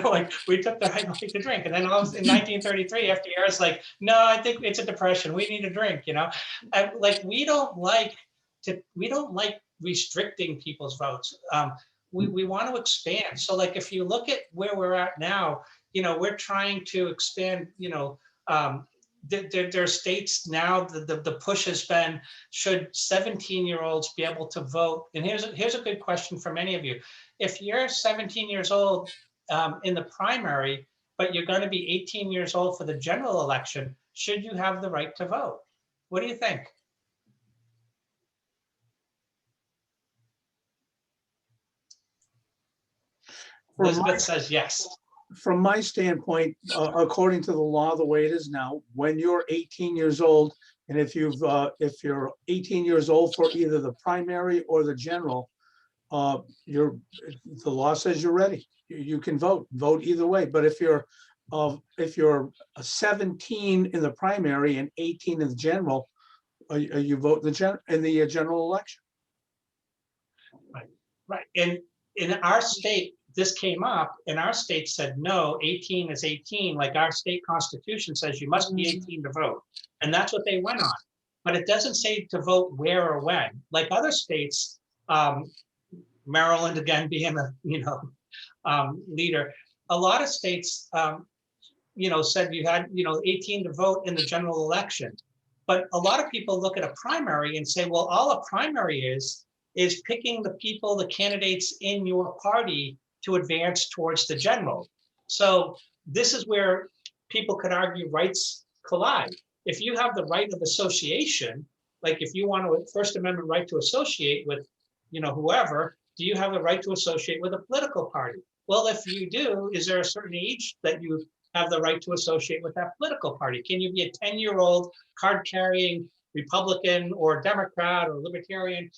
Like we took the right to drink. And then in 1933, FDR is like, no, I think it's a depression. We need a drink, And like, we don't like restricting people's votes. We want to expand. So like, if you look at where we're at now, we're trying to expand, there are states now, the push has been, should 17-year-olds be able to vote? And here's a good question for many of you. If you're 17 years old in the primary, but you're going to be 18 years old for the general election, should you have the right to vote? What do you think? Elizabeth says yes. From my standpoint, according to the law, the way it is now, when you're 18 years old, and if you're 18 years old for either the primary or the general, the law says you're ready. You can vote either way. But if you're 17 in the primary and 18 in the general, you vote in the general election. Right, and in our state, this came up, and our state said, no, 18 is 18, like our state constitution says you must be 18 to vote. And that's what they went on. But it doesn't say to vote where or when. Like other states, Maryland, again, being a, leader, a lot of states, said you had, 18 to vote in the general election. But a lot of people look at a primary and say, well, all a primary is picking the people, the candidates in your party to advance towards the general. So this is where people could argue rights collide. If you have the right of association, like if you want to First Amendment right to associate with, whoever, do you have the right to associate with a political party? Well, if you do, is there a certain age that you have the right to associate with that political party? Can you be a 10-year-old card carrying Republican or Democrat or Libertarian?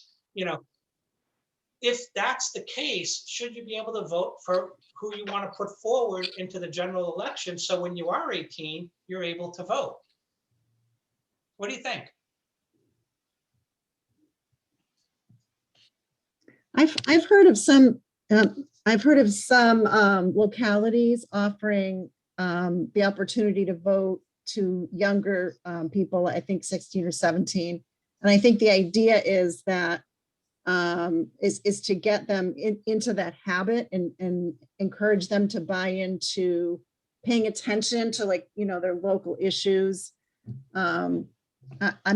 If that's the case, should you be able to vote for who you want to put forward into the general election? So when you are 18, you're able to vote. What do you think? I've heard of some localities offering the opportunity to vote to younger people, I think 16 or 17. And I think the idea is that is to get them into that habit and encourage them to buy into paying attention to their local issues. I'm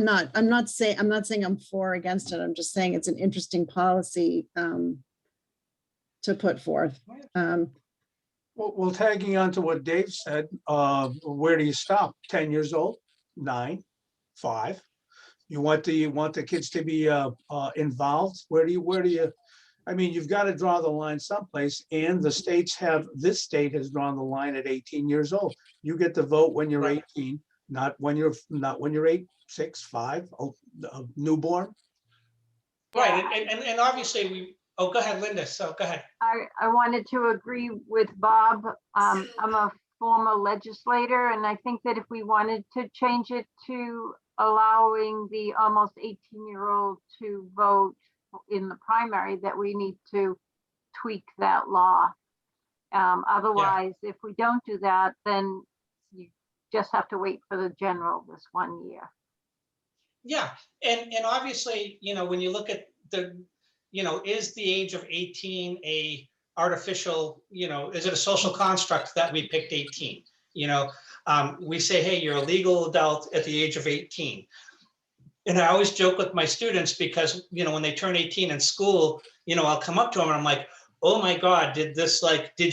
not saying I'm for or against it. I'm just saying it's an interesting policy to put forth. Well, tagging on to what Dave said, where do you stop? 10 years old, 9, 5. You want the kids to be involved? Where do you? I mean, you've got to draw the line someplace, and this state has drawn the line at 18 years old. You get to vote when you're 18, not when you're 8, 6, 5, newborn. Right, and obviously oh, go ahead, Linda. So go ahead. I wanted to agree with Bob. I'm a former legislator, and I think that if we wanted to change it to allowing the almost 18-year-old to vote in the primary, that we need to tweak that law. Otherwise, if we don't do that, then you just have to wait for the general this 1 year. Yeah, and obviously, when you look at the, is the age of 18 a artificial, is it a social construct that we picked 18? We say, hey, you're a legal adult at the age of 18. And I always joke with my students because, when they turn 18 in school, I'll come up to them and I'm like, oh my God, did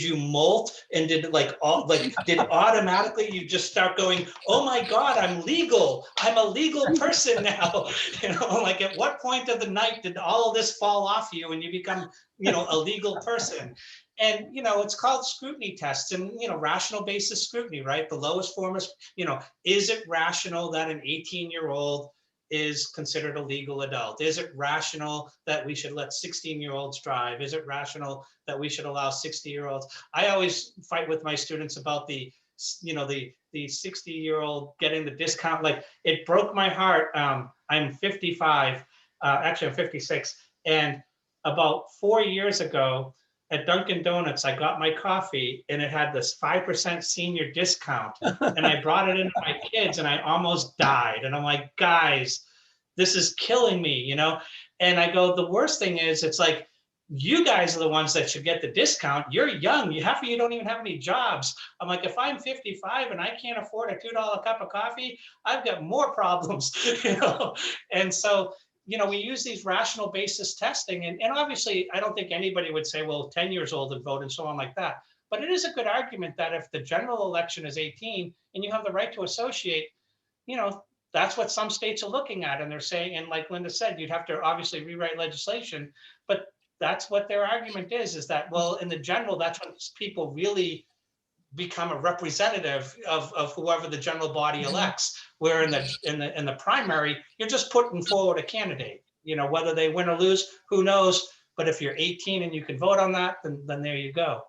you molt? And did automatically you just start going, oh my God, I'm legal. I'm a legal person now. Like at what point of the night did all of this fall off you and you become, a legal person? And, it's called scrutiny tests and, rational basis scrutiny, right? The lowest form is, is it rational that an 18-year-old is considered a legal adult? Is it rational that we should let 16-year-olds drive? Is it rational that we should allow 60-year-olds? I always fight with my students about the 60-year-old getting the discount. Like it broke my heart. I'm 55, actually I'm 56. And about 4 years ago, at Dunkin' Donuts, I got my coffee and it had this 5% senior discount. And I brought it into my kids and I almost died. And I'm like, guys, this is killing me, And I go, the worst thing is, it's like, you guys are the ones that should get the discount. You're young. You don't even have any jobs. I'm like, if I'm 55 and I can't afford a $2 cup of coffee, I've got more problems, And so, we use these rational basis testing. And obviously, I don't think anybody would say, well, 10 years old and vote and so on like that. But it is a good argument that if the general election is 18 and you have the right to associate, that's what some states are looking at. And they're saying, and like Linda said, you'd have to obviously rewrite legislation. But that's what their argument is that, well, in the general, that's when people really become a representative of whoever the general body elects. Where in the primary, you're just putting forward a candidate. Whether they win or lose, who knows? But if you're 18 and you can vote on that, then there you go.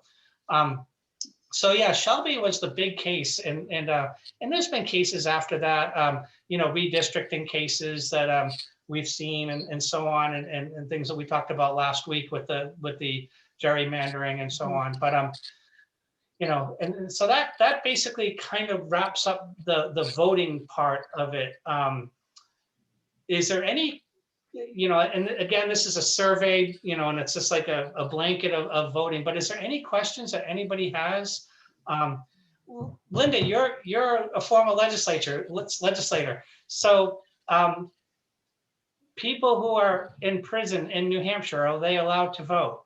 So yeah, Shelby was the big case, and there's been cases after that, you know, redistricting cases that we've seen and so on, and things that we talked about last week with the gerrymandering and so on. But you know, and so that basically kind of wraps up the voting part of it. Is there any, you know, and again, this is a survey, you know, and it's just like a blanket of voting, but is there any questions that anybody has? Linda, you're a former legislator. So people who are in prison in New Hampshire, are they allowed to vote?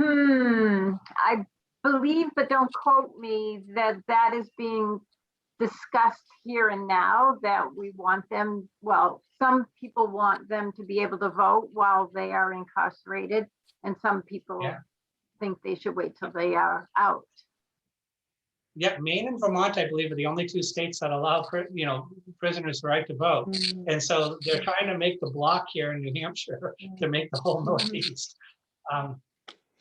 I believe, but don't quote me, that is being discussed here and now, that we want them, well, some people want them to be able to vote while they are incarcerated, and some people Yeah. think they should wait till they are out. Yeah, Maine and Vermont, I believe, are the only two states that allow, you know, prisoners the right to vote. And so they're trying to make the block here in New Hampshire to make the whole Northeast.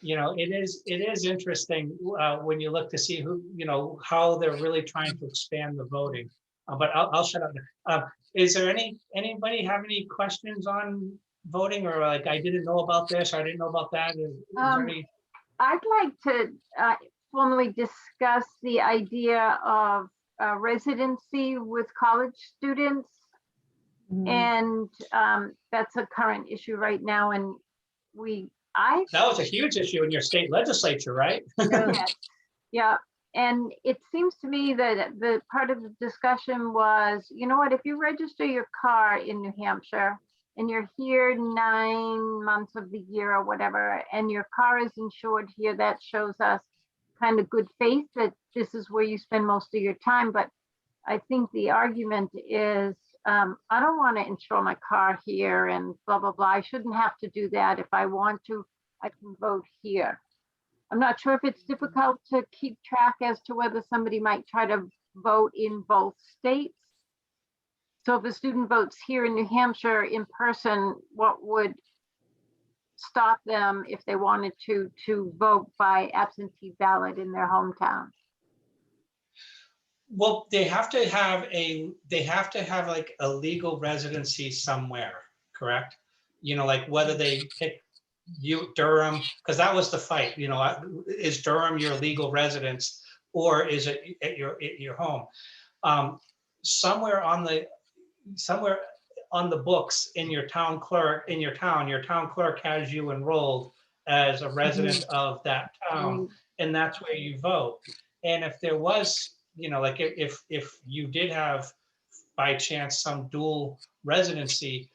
You know, it is interesting when you look to see who, you know, how they're really trying to expand the voting. But I'll shut up there. Is there anybody have any questions on voting, or like, I didn't know about this, or I didn't know about that? Is there any? I'd like to formally discuss the idea of residency with college students. And that's a current issue right now. And That was a huge issue in your state legislature, right? Yes. Yeah. And it seems to me that the part of the discussion was, you know what, if you register your car in New Hampshire and you're here 9 months of the year or whatever, and your car is insured here, that shows us kind of good faith that this is where you spend most of your time. But I think the argument is, I don't want to insure my car here and blah, blah, blah. I shouldn't have to do that. If I want to, I can vote here. I'm not sure if it's difficult to keep track as to whether somebody might try to vote in both states. So if a student votes here in New Hampshire in person, what would stop them if they wanted to vote by absentee ballot in their hometown? Well, they have to have like a legal residency somewhere, correct? You know, like whether they pick Durham, because that was the fight, you know, is Durham your legal residence, or is it at your home? Somewhere on the books in your town clerk, your town clerk has you enrolled as a resident of that town, and that's where you vote. And if there was, you know, like if you did have by chance some dual residency,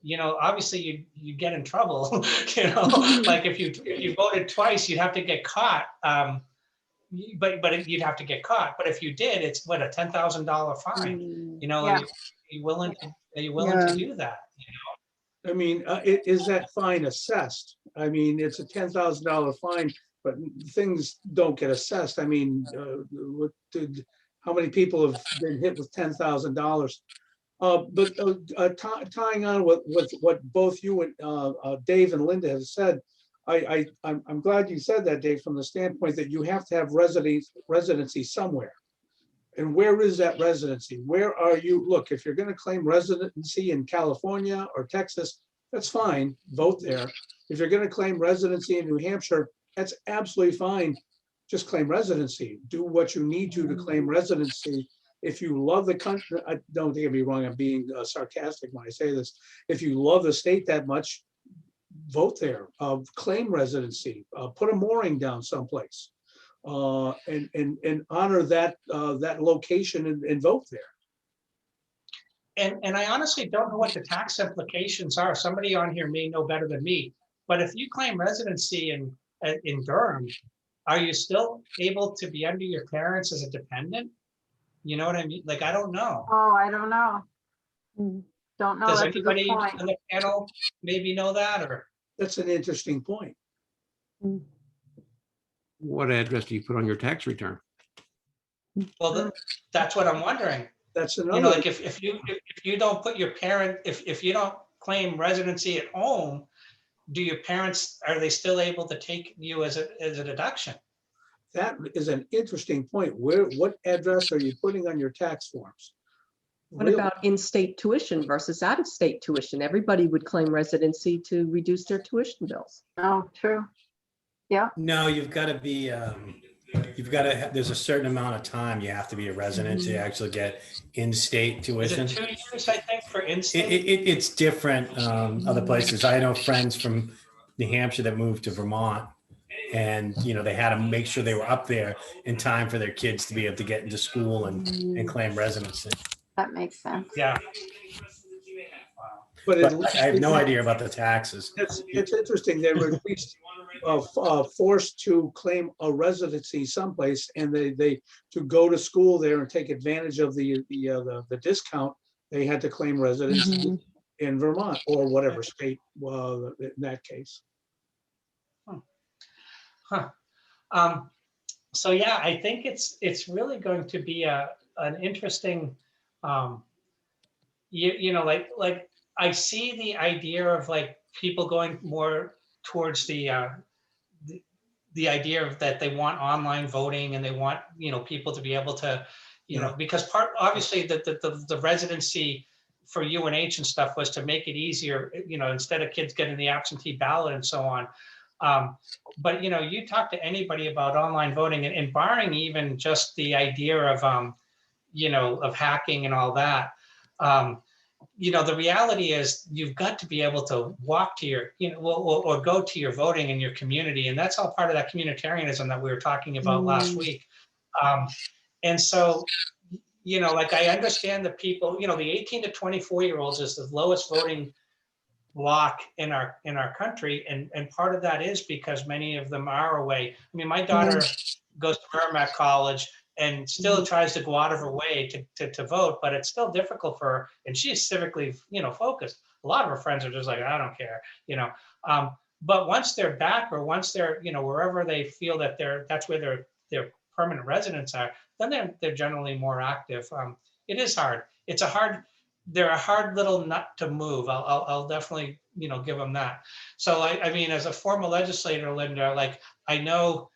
you know, obviously you get in trouble, you know, like if you voted twice, you'd have to get caught. But you'd have to get caught. But if you did, it's what, a $10,000 fine. You know, Yeah. are you willing to do that? You know? I mean, is that fine assessed? I mean, it's a $10,000 fine, but things don't get assessed. I mean, how many people have been hit with $10,000? But tying on with what both you and Dave and Linda have said, I'm glad you said that, Dave, from the standpoint that you have to have residency somewhere. And where is that residency? Where are you? Look, if you're going to claim residency in California or Texas, that's fine, vote there. If you're going to claim residency in New Hampshire, that's absolutely fine. Just claim residency. Do what you need to claim residency. If you love the country, I don't think it'd be wrong. I'm being sarcastic when I say this. If you love the state that much, vote there, claim residency, put a mooring down someplace, and honor that location and vote there. And I honestly don't know what the tax implications are. Somebody on here may know better than me. But if you claim residency in Durham, are you still able to be under your parents as a dependent? You know what I mean? Like, I don't know. Oh, I don't know. Don't know. Does That's a good anybody point. on the panel maybe know that, or? That's an interesting point. What address do you put on your tax return? Well, that's what I'm wondering. That's You know, another. like if you don't put your parent, if you don't claim residency at home, do your parents, are they still able to take you as a deduction? That is an interesting point. What address are you putting on your tax forms? What Really? about in-state tuition versus out-of-state tuition? Everybody would claim residency to reduce their tuition bills. Oh, true. Yeah, No, you've got to be, there's a certain amount of time you have to be a resident to actually get in-state Is tuition. it 2 years, I think, for It, in-state? it's different other places. I know friends from New Hampshire that moved to Vermont, and they had to make sure they were up there in time for their kids to be able to get into school and claim residency. that makes sense. Yeah. But at But least I have no idea about the taxes. it's interesting. They were at least forced to claim a residency someplace, and they to go to school there and take advantage of the discount. They had to claim residency in Vermont or whatever state in that case. Huh. So yeah, I think it's really going to be an interesting, like I see the idea of like people going more towards the idea of that they want online voting and they want people to be able to because obviously the residency for UNH and stuff was to make it easier, instead of kids getting the absentee ballot and so on. But you talk to anybody about online voting and barring even just the idea of of hacking and all that, the reality is you've got to be able to walk to your or go to your voting in your community, and that's all part of that communitarianism that we were talking about last week. And so like I understand the people, the 18 to 24-year-olds is the lowest voting block in our country, and part of that is because many of them are away. I mean, my daughter goes to Merrimack College and still tries to go out of her way to vote, but it's still difficult for her, and she's civically focused. A lot of her friends are just like, I don't care, but once they're back, or once they're wherever they feel that that's where their permanent residents are, then they're generally more active. It is hard. They're a hard little nut to move. I'll definitely, give them that. So I mean, as a former legislator, Linda, like I know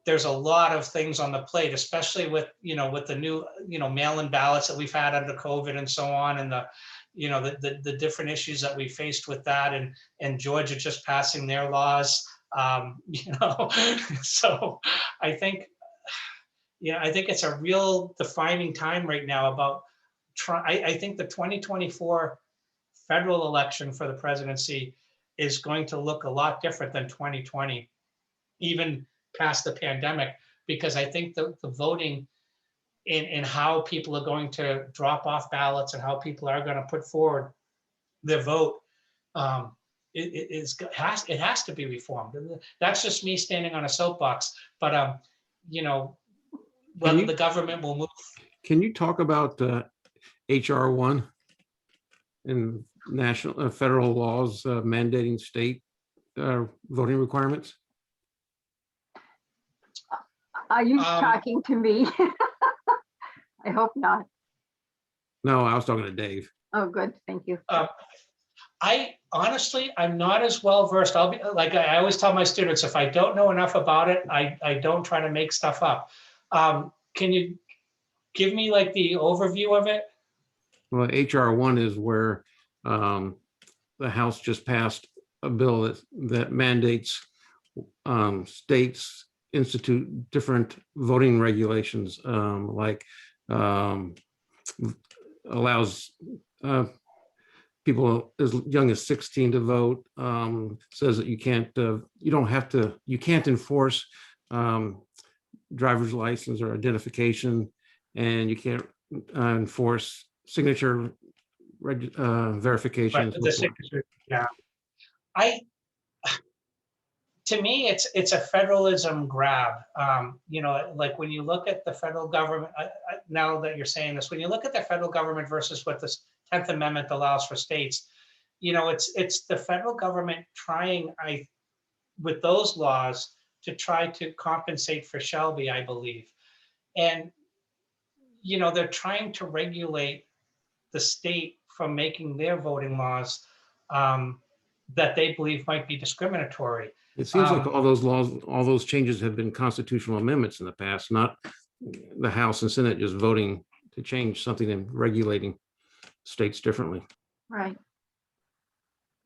there's a lot of things on the plate, especially with, with the new, mail-in ballots that we've had under COVID and so on, and the different issues that we faced with that, and Georgia just passing their laws, so I think it's a real defining time right now about I think the 2024 federal election for the presidency is going to look a lot different than 2020, even past the pandemic, because I think the voting in how people are going to drop off ballots and how people are going to put forward their vote, it has to be reformed. That's just me standing on a soapbox, but whether the government will move. Can you talk about HR 1 and national federal laws mandating state voting requirements? Are you talking to me? I hope not. No, I was talking to Dave. Oh, good. Thank you. I'm not as well versed. I'll be like, I always tell my students, if I don't know enough about it, I don't try to make stuff up. Can you give me like the overview of it? Well, HR 1 is where the House just passed a bill that mandates states institute different voting regulations, like allows people as young as 16 to vote, says that you can't enforce driver's license or identification, and you can't enforce signature verification. Right, the signature, yeah. To me, it's a federalism grab. Like when you look at the federal government, now that you're saying this, when you look at the federal government versus what the 10th Amendment allows for states, it's the federal government trying, with those laws, to try to compensate for Shelby, I believe. And, they're trying to regulate the state from making their voting laws that they believe might be discriminatory. It seems like all those laws, all those changes have been constitutional amendments in the past, not the House and Senate just voting to change something and regulating states differently. Right.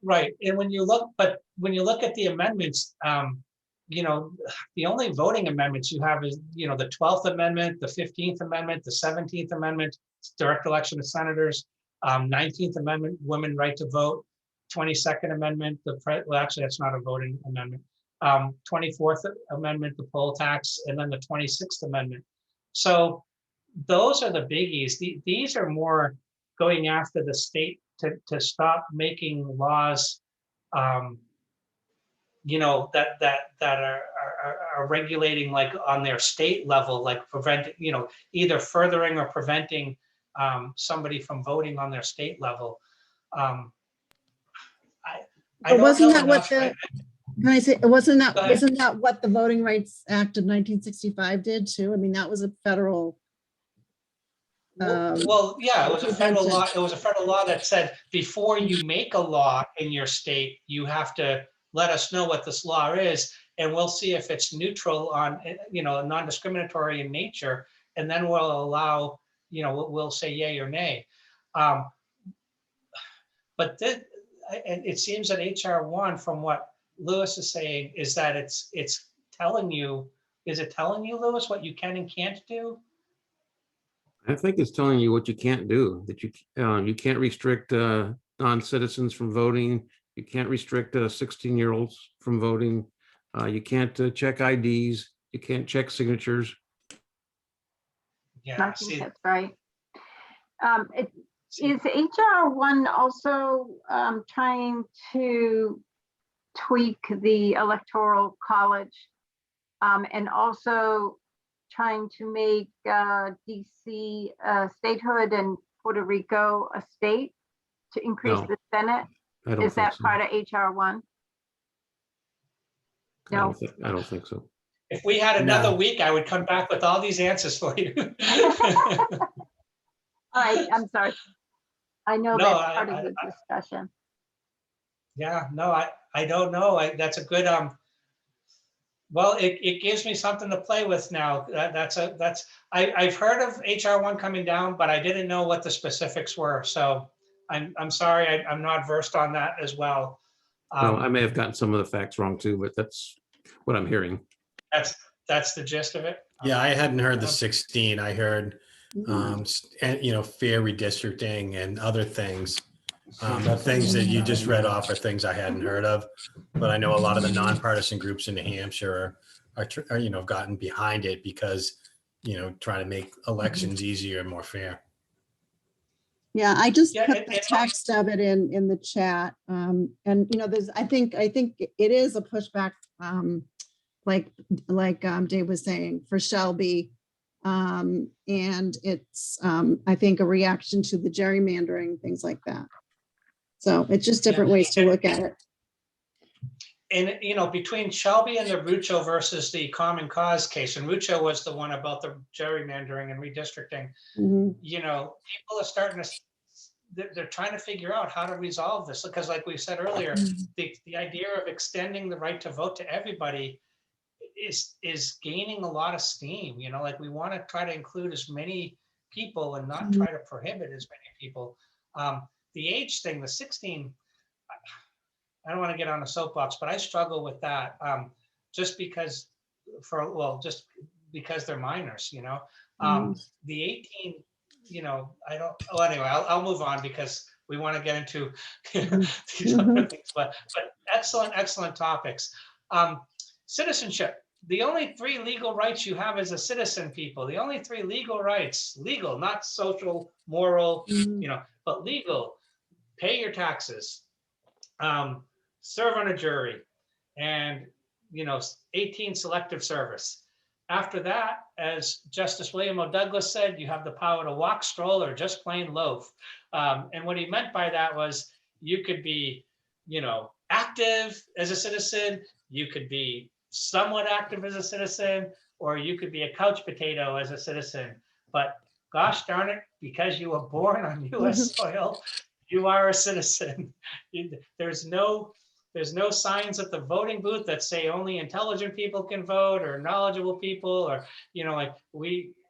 Right, and when you look at the amendments, you know, the only voting amendments you have is, you know, the 12th Amendment, the 15th Amendment, the 17th Amendment, direct election of senators, 19th Amendment, women right to vote, 22nd Amendment, well, actually, that's not a voting amendment, 24th Amendment, the poll tax, and then the 26th Amendment. So those are the biggies. These are more going after the state to stop making laws, you know, that are regulating like on their state level, like preventing, you know, either furthering or preventing somebody from voting on their state level. I But don't wasn't know that what enough. the, can I say, wasn't Go ahead. that what the Voting Rights Act of 1965 did too? I mean, that was a federal. Well, yeah, it was a federal law. prevention. It was a federal law that said before you make a law in your state, you have to let us know what this law is, and we'll see if it's neutral on, you know, non-discriminatory in nature, and then we'll allow, you know, we'll say yay or nay. But it seems that HR 1, from what Lewis is saying, is that it's telling you, is it telling you, Lewis, what you can and can't do? I think it's telling you what you can't do, that you can't restrict non-citizens from voting. You can't restrict 16-year-olds from voting. You can't check IDs. You can't check signatures. I Yeah, think see, that's right. Is HR 1 also trying to tweak the Electoral College and also trying to make DC statehood and Puerto Rico a state to increase No, the Senate? I don't Is think that so. part of HR 1? No. I don't think so. if we had another No. week, I would come back with all these answers for you. All right, I'm sorry. I know No, that's part of the discussion. Yeah, no, I don't know. That's a good, well, it gives me something to play with now. I've heard of HR 1 coming down, but I didn't know what the specifics were. So I'm sorry, I'm not versed on that as well. No, I may have gotten some of the facts wrong too, but that's what I'm hearing. That's the gist of it. Yeah, I hadn't heard the 16. I heard, Mhm. and, you know, fair redistricting and other things. The things that you just read off are things I hadn't heard of, but I know a lot of the nonpartisan groups in New Hampshire are, you know, gotten behind it because, you know, trying to make elections easier and more fair. Yeah, I just Yeah, put the text of it in the chat. And, you know, there's, I think it is a pushback, like Dave was saying, for Shelby. And it's, I think, a reaction to the gerrymandering, things like that. So it's just different ways to look at it. And, you know, between Shelby and the Rucho versus the Common Cause case, and Rucho was the one about the gerrymandering and redistricting, Mhm. you know, people are starting to, they're trying to figure out how to resolve this. Because like we said earlier, the idea of extending the right to vote to everybody is gaining a lot of steam. You know, like we want to try to include as many people and not try to prohibit as many people. The age thing, the 16, I don't want to get on a soapbox, but I struggle with that just because just because they're minors, you know. The 18, you know, I don't, oh, anyway, I'll move on because we want to get into these other things, but excellent topics. Citizenship. The only 3 legal rights you have as a citizen, people, the only 3 legal rights, legal, not social, moral, you know, but legal: pay your taxes, serve on a jury, and, you know, 18 selective service. After that, as Justice William O. Douglas said, you have the power to walk, stroll, or just plain loaf. And what he meant by that was you could be, you know, active as a citizen, you could be somewhat active as a citizen, or you could be a couch potato as a citizen. But gosh darn it, because you were born on US soil, you are a citizen. There's no There's no signs at the voting booth that say only intelligent people can vote or knowledgeable people, or, like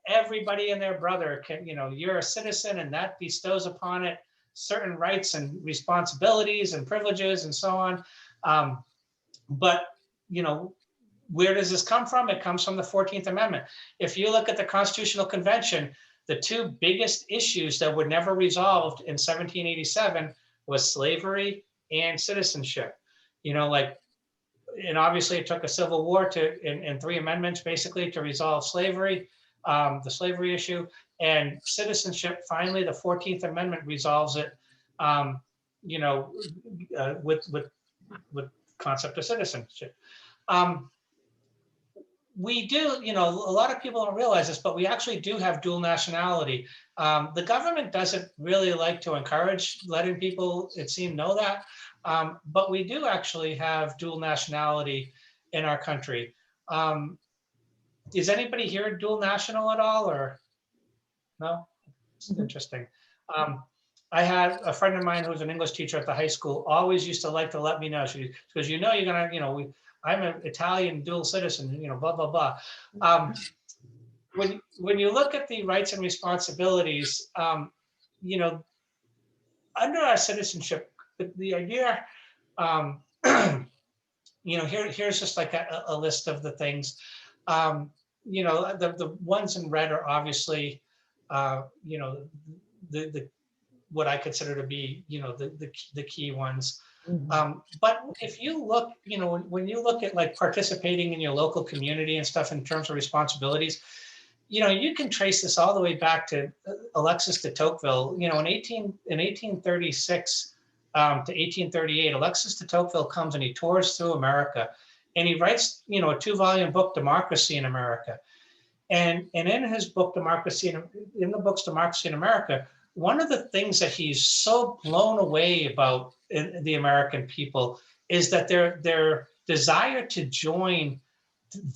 everybody and their brother can, you're a citizen, and that bestows upon it certain rights and responsibilities and privileges and so on. But, where does this come from? It comes from the 14th Amendment. If you look at the Constitutional Convention, the two biggest issues that were never resolved in 1787 was slavery and citizenship. And obviously it took a civil war and 3 amendments basically to resolve slavery, the slavery issue, and citizenship. Finally, the 14th Amendment resolves it, with concept of citizenship. We do, a lot of people don't realize this, but we actually do have dual nationality. The government doesn't really like to encourage letting people, it seems, know that. But we do actually have dual nationality in our country. Is anybody here dual national at all, or no? It's interesting. I had a friend of mine who's an English teacher at the high school, always used to like to let me know. Because you're gonna, I'm an Italian dual citizen, blah, blah, blah. When you look at the rights and responsibilities, under our citizenship, the idea, here's just like a list of the things. The ones in red are obviously, the what I consider to be, the key ones. But if you look, when you look at like participating in your local community and stuff in terms of responsibilities, you can trace this all the way back to Alexis de Tocqueville. In 1836 to 1838, Alexis de Tocqueville comes and he tours through America, and he writes, a 2-volume book, Democracy in America. And in his book, Democracy in America, one of the things that he's so blown away about in the American people is that their desire to join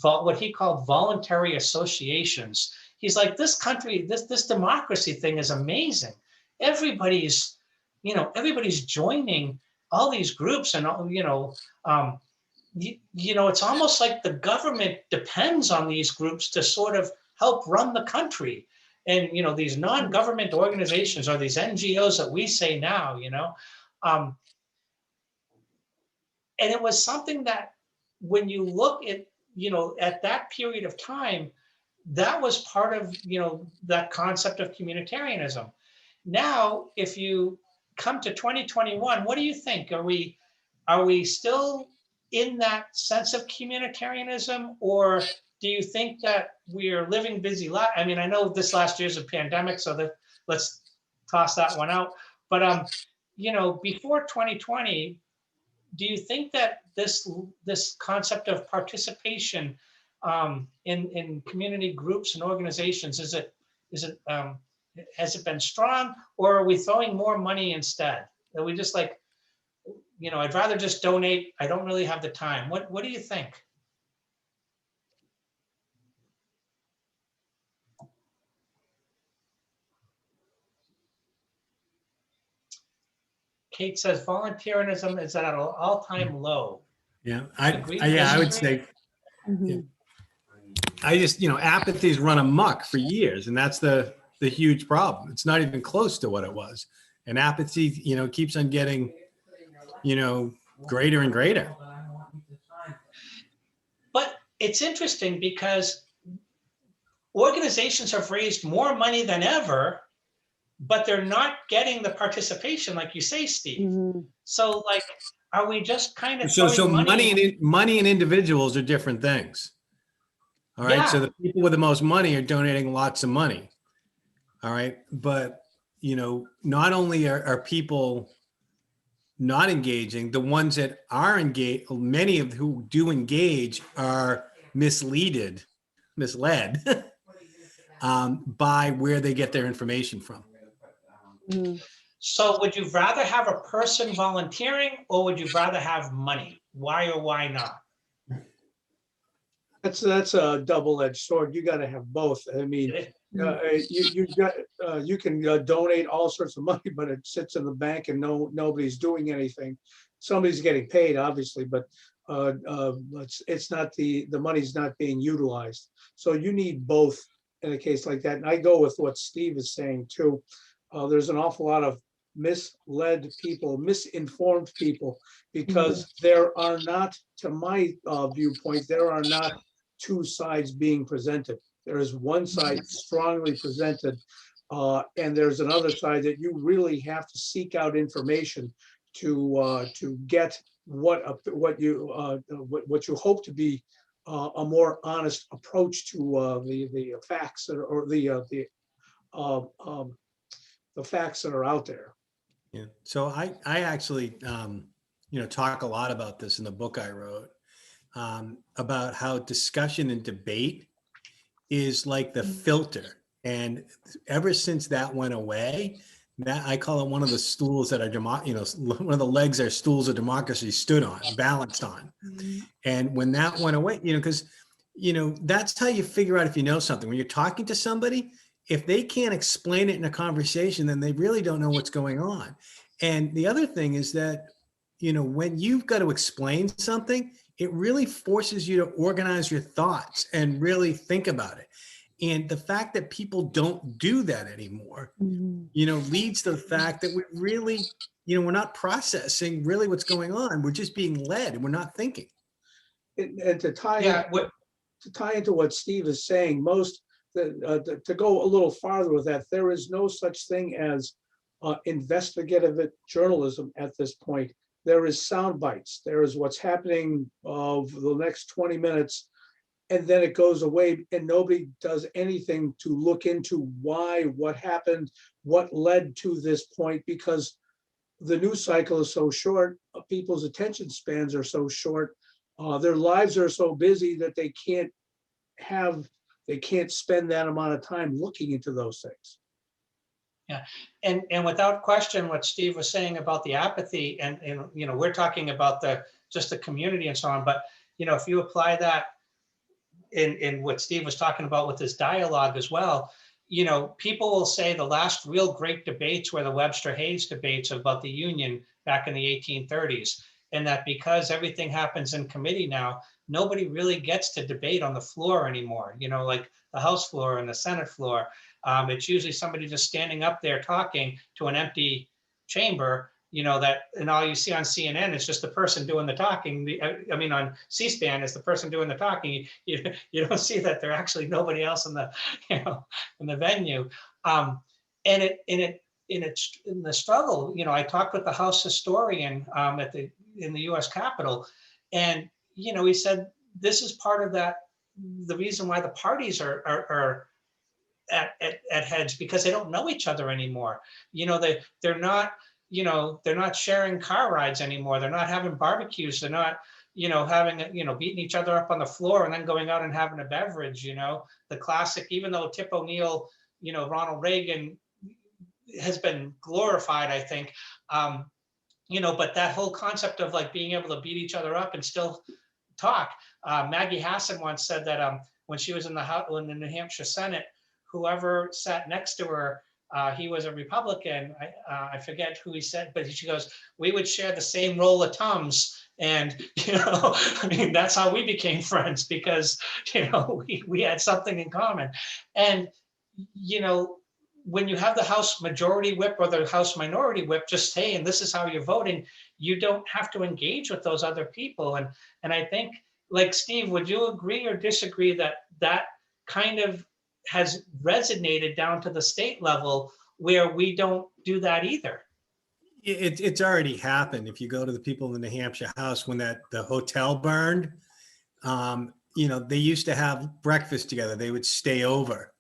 what he called voluntary associations. He's like, this country, this democracy thing is amazing. Everybody's joining all these groups, and it's almost like the government depends on these groups to sort of help run the country. And, these non-government organizations, or these NGOs that we say now, and it was something that when you look at, at that period of time, that was part of, that concept of communitarianism. Now, if you come to 2021, what do you think? Are we still in that sense of communitarianism, or do you think that we are living busy lives? I mean, I know this last year's a pandemic, so let's toss that one out. But before 2020, do you think that this concept of participation in community groups and organizations, has it been strong, or are we throwing more money instead? Are we just like, I'd rather just donate. I don't really have the time. What do you think? Kate says volunteerism is at an all-time low. Yeah, Agree, I would disagree? say, yeah. I just, apathy's run amok for years, and that's the huge problem. It's not even close to what it was. And apathy, keeps on getting, greater and greater. But it's interesting because organizations have raised more money than ever, but they're not getting the participation, like you say, Steve. So, like, are we just kind of So throwing money and individuals are different things. All right. Yeah. So the people with the most money are donating lots of money. All right. But, not only are people not engaging, the ones that are engaged, many of who do engage are misled by where they get their information from. So would you rather have a person volunteering, or would you rather have money? Why or why not? That's a double-edged sword. You got to have both. I mean, you can donate all sorts of money, but it sits in the bank and nobody's doing anything. somebody's getting paid, obviously, but it's not the money's not being utilized. So you need both in a case like that. And I go with what Steve is saying too. There's an awful lot of misled people, misinformed people, because there are not, to my viewpoint, there are not two sides being presented. There is one side strongly presented, and there's another side that you really have to seek out information to get what you hope to be a more honest approach to the facts or the facts that are out there. Yeah. So I actually, talk a lot about this in the book I wrote, about how discussion and debate is like the filter. And ever since that went away, that I call it one of the stools that are, one of the legs our stools of democracy stood on, balanced on. And when that went away, because, that's how you figure out if you know something. When you're talking to somebody, if they can't explain it in a conversation, then they really don't know what's going on. And the other thing is that, when you've got to explain something, it really forces you to organize your thoughts and really think about it. And the fact that people don't do that anymore, leads to the fact that we really, we're not processing really what's going on. We're just being led and we're not thinking. And to tie Yeah, into what Steve is saying, to go a little farther with that, there is no such thing as investigative journalism at this point. There is sound bites. There is what's happening of the next 20 minutes, and then it goes away, and nobody does anything to look into why, what happened, what led to this point, because the news cycle is so short, people's attention spans are so short, their lives are so busy that they can't spend that amount of time looking into those things. Yeah, and without question, what Steve was saying about the apathy, and we're talking about just the community and so on, but if you apply that in what Steve was talking about with this dialogue as well, people will say the last real great debates were the Webster Hayes debates about the Union back in the 1830s, and that because everything happens in committee now, nobody really gets to debate on the floor anymore, like the House floor and the Senate floor. It's usually somebody just standing up there talking to an empty chamber, and all you see on CNN is just the person doing the talking. On C-SPAN is the person doing the talking. You don't see that there actually nobody else in the, in the venue. And in the struggle, I talked with the House historian in the U.S. Capitol, and he said this is part of the reason why the parties are at heads, because they don't know each other anymore. They're not sharing car rides anymore. They're not having barbecues. They're not, beating each other up on the floor and then going out and having a beverage, the classic, even though Tip O'Neill, Ronald Reagan has been glorified, I think, but that whole concept of like being able to beat each other up and still talk. Maggie Hassan once said that when she was in the New Hampshire Senate, whoever sat next to her, he was a Republican. I forget who he said, but she goes, we would share the same roll of Tums. And, that's how we became friends, because, we had something in common. And, when you have the House Majority Whip or the House Minority Whip just saying this is how you're voting, you don't have to engage with those other people. And I think, like Steve, would you agree or disagree that kind of has resonated down to the state level where we don't do that either? It's already happened. If you go to the people in the New Hampshire House, when the hotel burned, they used to have breakfast together. They would stay over.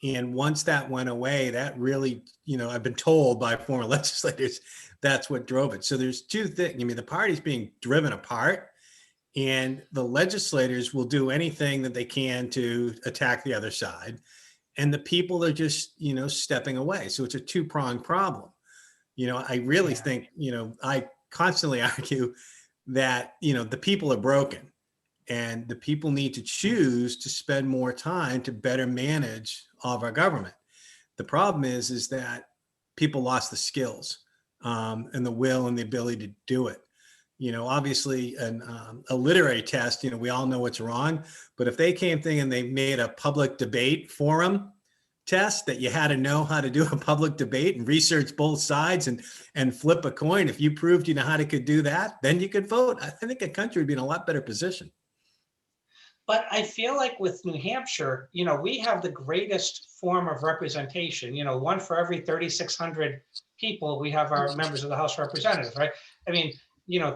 And once that went away, that really, I've been told by former legislators, that's what drove it. So there's two things. The party's being driven apart, and the legislators will do anything that they can to attack the other side. And the people are just, stepping away. So it's a two-pronged problem. I really think, I constantly argue that, the people are broken, and the people need to choose to spend more time to better manage all of our government. The problem is that people lost the skills and the will and the ability to do it. obviously a literary test, we all know what's wrong, but if they came thing and they made a public debate forum test that you had to know how to do a public debate and research both sides and flip a coin, if you proved you know how to could do that, then you could vote. I think the country would be in a lot better position. But I feel like with New Hampshire, we have the greatest form of representation, one for every 3,600 people, we have our members of the House of Representatives, right? I mean,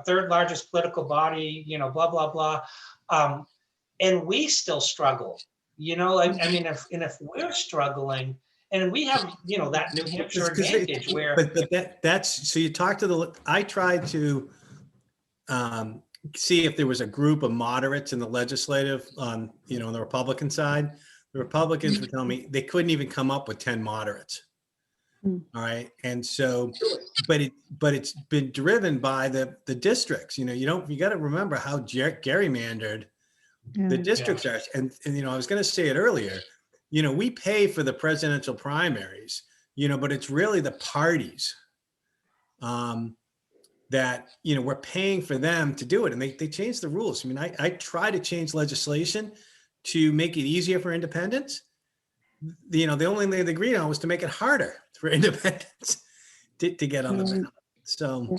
third largest political body, blah, blah, blah. And we still struggle, I mean, if we're struggling and we have, that New Hampshire advantage where. But that's, so you talk to I tried to see if there was a group of moderates in the legislative on, on the Republican side. The Republicans were telling me they couldn't even come up with 10 moderates. All right. And so, but it's been driven by the districts, you got to remember how gerrymandered the districts are. And I was going to say it earlier, we pay for the presidential primaries, but it's really the parties that, we're paying for them to do it. And they changed the rules. I mean, I try to change legislation to make it easier for independents. The only thing they agreed on was to make it harder for independents to get on the ballot. So.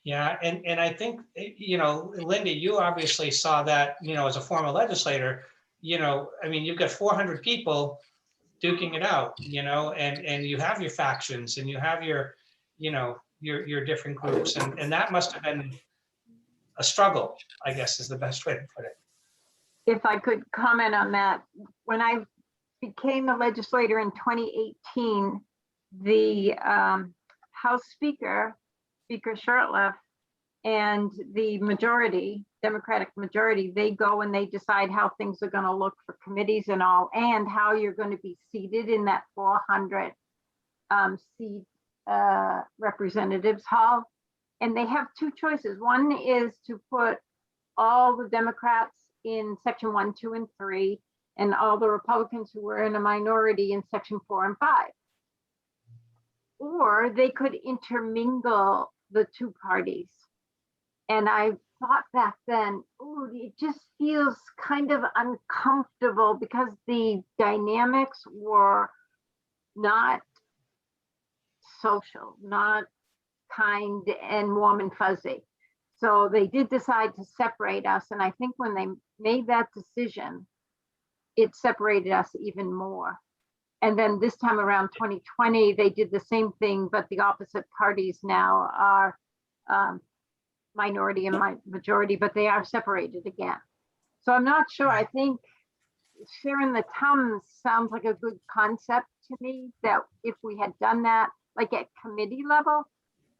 Yeah, and I think, Linda, you obviously saw that, as a former legislator, I mean, you've got 400 people duking it out, and you have your factions and you have your different groups, and that must have been a struggle, I guess is the best way to put it. If I could comment on that, when I became a legislator in 2018, the House Speaker Shurtleff, and the majority, Democratic majority, they go and they decide how things are going to look for committees and all, and how you're going to be seated in that 400 seat representatives hall. And they have two choices. One is to put all the Democrats in section 1, 2, and 3, and all the Republicans who were in a minority in section 4 and 5. Or they could intermingle the two parties. And I thought back then, oh, it just feels kind of uncomfortable because the dynamics were not social, not kind and warm and fuzzy. So they did decide to separate us. And I think when they made that decision, it separated us even more. And then this time around 2020, they did the same thing, but the opposite parties now are minority and majority, but they are separated again. So I'm not sure. I think sharing the Tums sounds like a good concept to me, that if we had done that, like at committee level,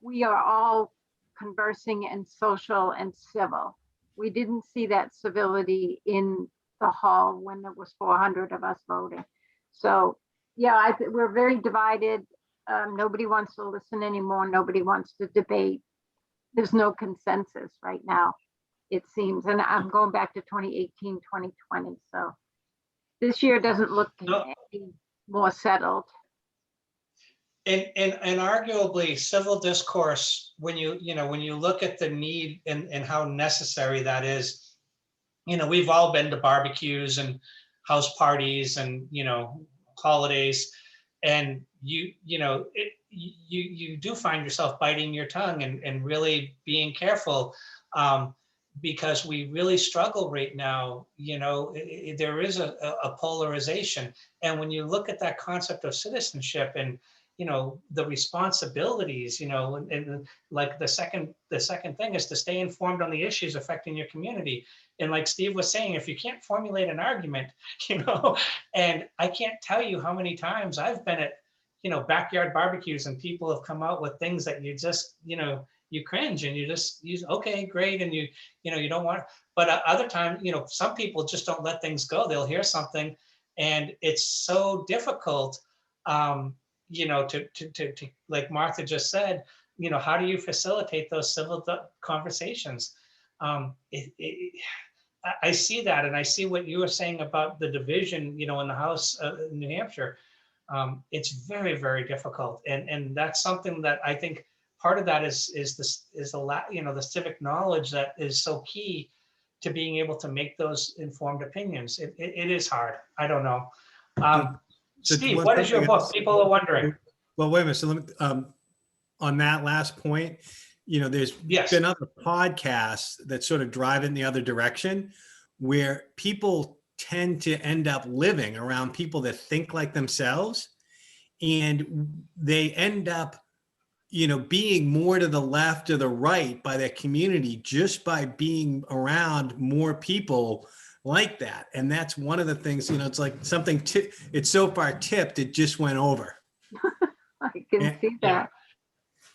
we are all conversing and social and civil. We didn't see that civility in the hall when there was 400 of us voting. So yeah, we're very divided. Nobody wants to listen anymore. Nobody wants to debate. There's no consensus right now, it seems. And I'm going back to 2018, 2020. So this year doesn't look any more settled. And arguably civil discourse, when you look at the need and how necessary that is, we've all been to barbecues and house parties and, holidays, and you do find yourself biting your tongue and really being careful, because we really struggle right now. There is a polarization. And when you look at that concept of citizenship and the responsibilities, and like the second thing is to stay informed on the issues affecting your community. And like Steve was saying, if you can't formulate an argument, and I can't tell you how many times I've been at, backyard barbecues and people have come out with things that you just, you cringe and you just use, okay, great. And you don't want, but other times, some people just don't let things go. They'll hear something and it's so difficult, to like Martha just said, how do you facilitate those civil conversations? I see that, and I see what you were saying about the division, in the House in New Hampshire. It's very, very difficult, and that's something that I think part of that is the civic knowledge that is so key to being able to make those informed opinions. It is hard. I don't know. So Steve, one what is your thing book? else- People are wondering. Well, wait a minute. So let me, on that last point, there's Yes. been other podcasts that sort of drive in the other direction, where people tend to end up living around people that think like themselves, and they end up, being more to the left or the right by their community just by being around more people like that. And that's one of the things, it's like something, it's so far tipped, it just went over. I can Yeah, see yeah.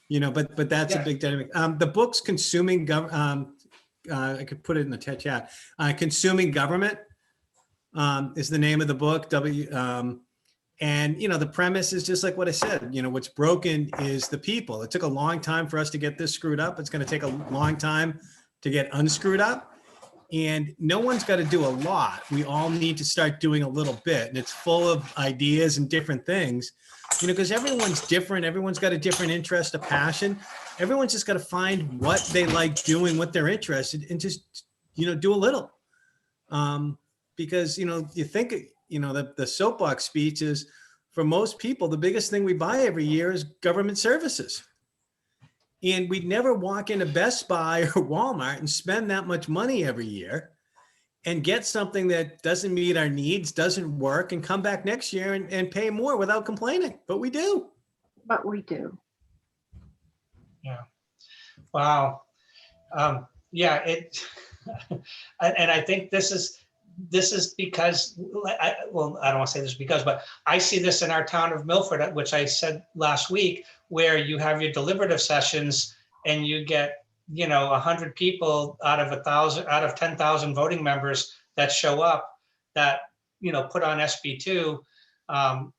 that. but that's a Yes. big dynamic. The book's Consuming I could put it in the chat. Consuming Government is the name of the book. And the premise is just like what I said. What's broken is the people. It took a long time for us to get this screwed up. It's going to take a long time to get unscrewed up. And no one's got to do a lot. We all need to start doing a little bit. And it's full of ideas and different things, because everyone's different. Everyone's got a different interest, a passion. Everyone's just got to find what they like doing, what they're interested in, and just, do a little. Because, you think, the soapbox speech is, for most people, the biggest thing we buy every year is government services. And we'd never walk into Best Buy or Walmart and spend that much money every year and get something that doesn't meet our needs, doesn't work, and come back next year and pay more without complaining. But we do. But we do. Yeah. Wow. Yeah. And I think this is because I don't want to say this because, but I see this in our town of Milford, which I said last week, where you have your deliberative sessions and you get, 100 people out of 10,000 voting members that show up that, put on SB2.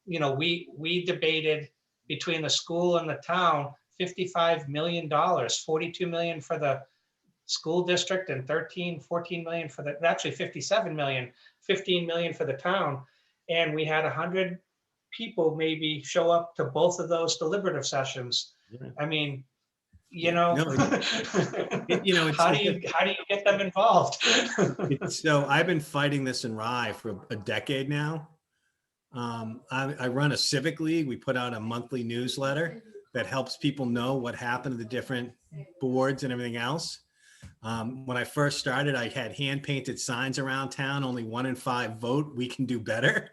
We debated between the school and the town, $55 million, $42 million for the school district and 14 million for actually 57 million, 15 million for the town. And we had 100 people maybe show up to both of those deliberative sessions. Yeah. I mean, No, how do you get them involved? So I've been fighting this in Rye for a decade now. I run a civic league. We put out a monthly newsletter that helps people know what happened to the different boards and everything else. When I first started, I had hand painted signs around town, only 1 in 5 vote. We can do better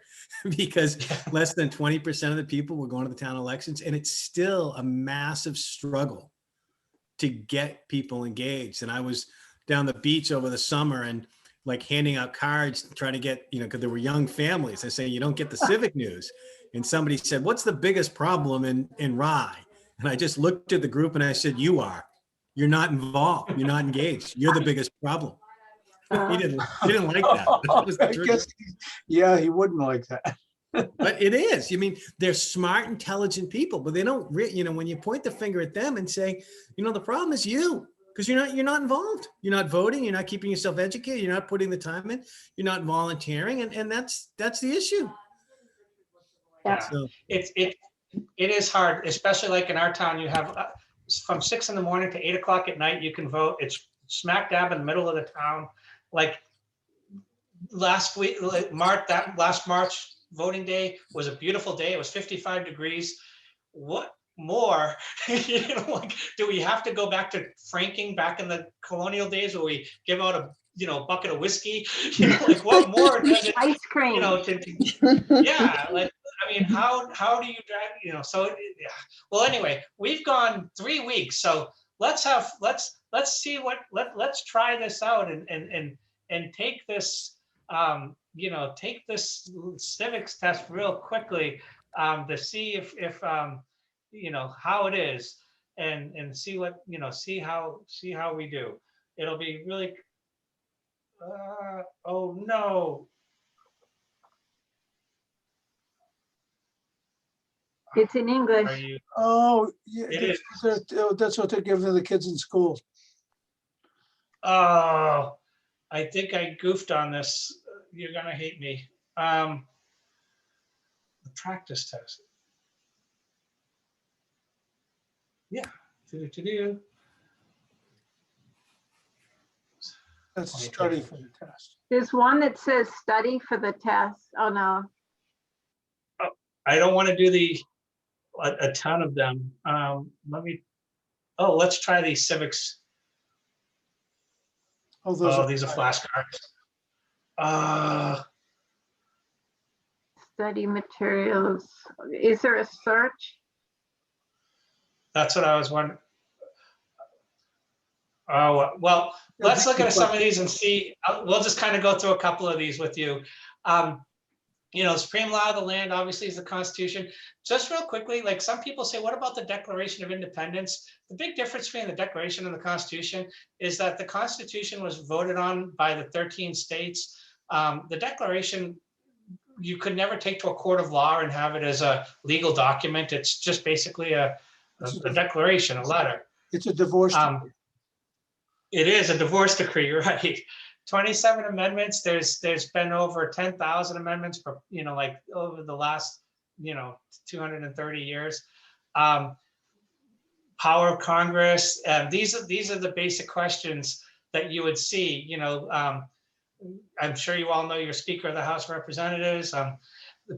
because less than 20% of the people were going to the town elections. And it's still a massive struggle to get people engaged. And I was down the beach over the summer and like handing out cards, trying to get, because there were young families. I say, you don't get the civic news. And somebody said, what's the biggest problem in Rye? And I just looked at the group and I said, you are. You're not involved. You're not engaged. You're the biggest problem. He didn't like that. That was the I truth. guess, yeah, he wouldn't like that. But it is. I mean, they're smart, intelligent people, but they don't, when you point the finger at them and say, the problem is you, because you're not involved. You're not voting. You're not keeping yourself educated. You're not putting the time in. You're not volunteering. And that's the issue. Yeah. So, It is hard, especially like in our town, you have from 6 in the morning to 8 o'clock at night, you can vote. It's smack dab in the middle of the town. Like last week, last March voting day was a beautiful day. It was 55 degrees. What more, do we have to go back to franking back in the colonial days where we give out a, bucket of whiskey? What more? Ice cream. Yeah, I mean, how do you drag, so, yeah. Well, anyway, we've gone 3 weeks, so let's see let's try this out and take this, take this civics test real quickly, to see if how it is and see what, see how we do. It'll be really, oh no. It's in English. Are you? Oh, yeah, It is. that's what they're giving to the kids in school. Oh, I think I goofed on this. You're gonna hate me. The practice test. Yeah, That's a study for the test. There's one that says study for the test. Oh, no. I don't want to do a ton of them. Let's try these civics. Oh, those These are flashcards. Study materials. Is there a search? That's what I was wondering. Oh, well, let's look at some of these and see. We'll just kind of go through a couple of these with you. Supreme law of the land obviously is the Constitution. Just real quickly, like some people say, what about the Declaration of Independence? The big difference between the Declaration and the Constitution is that the Constitution was voted on by the 13 states. The Declaration, you could never take to a court of law and have it as a legal document. It's just basically a declaration, a letter. It's a divorce. It is a divorce decree, right? 27 amendments. There's been over 10,000 amendments for, like over the last, 230 years. Power of Congress. These are the basic questions that you would see. I'm sure you all know your Speaker of the House of Representatives. The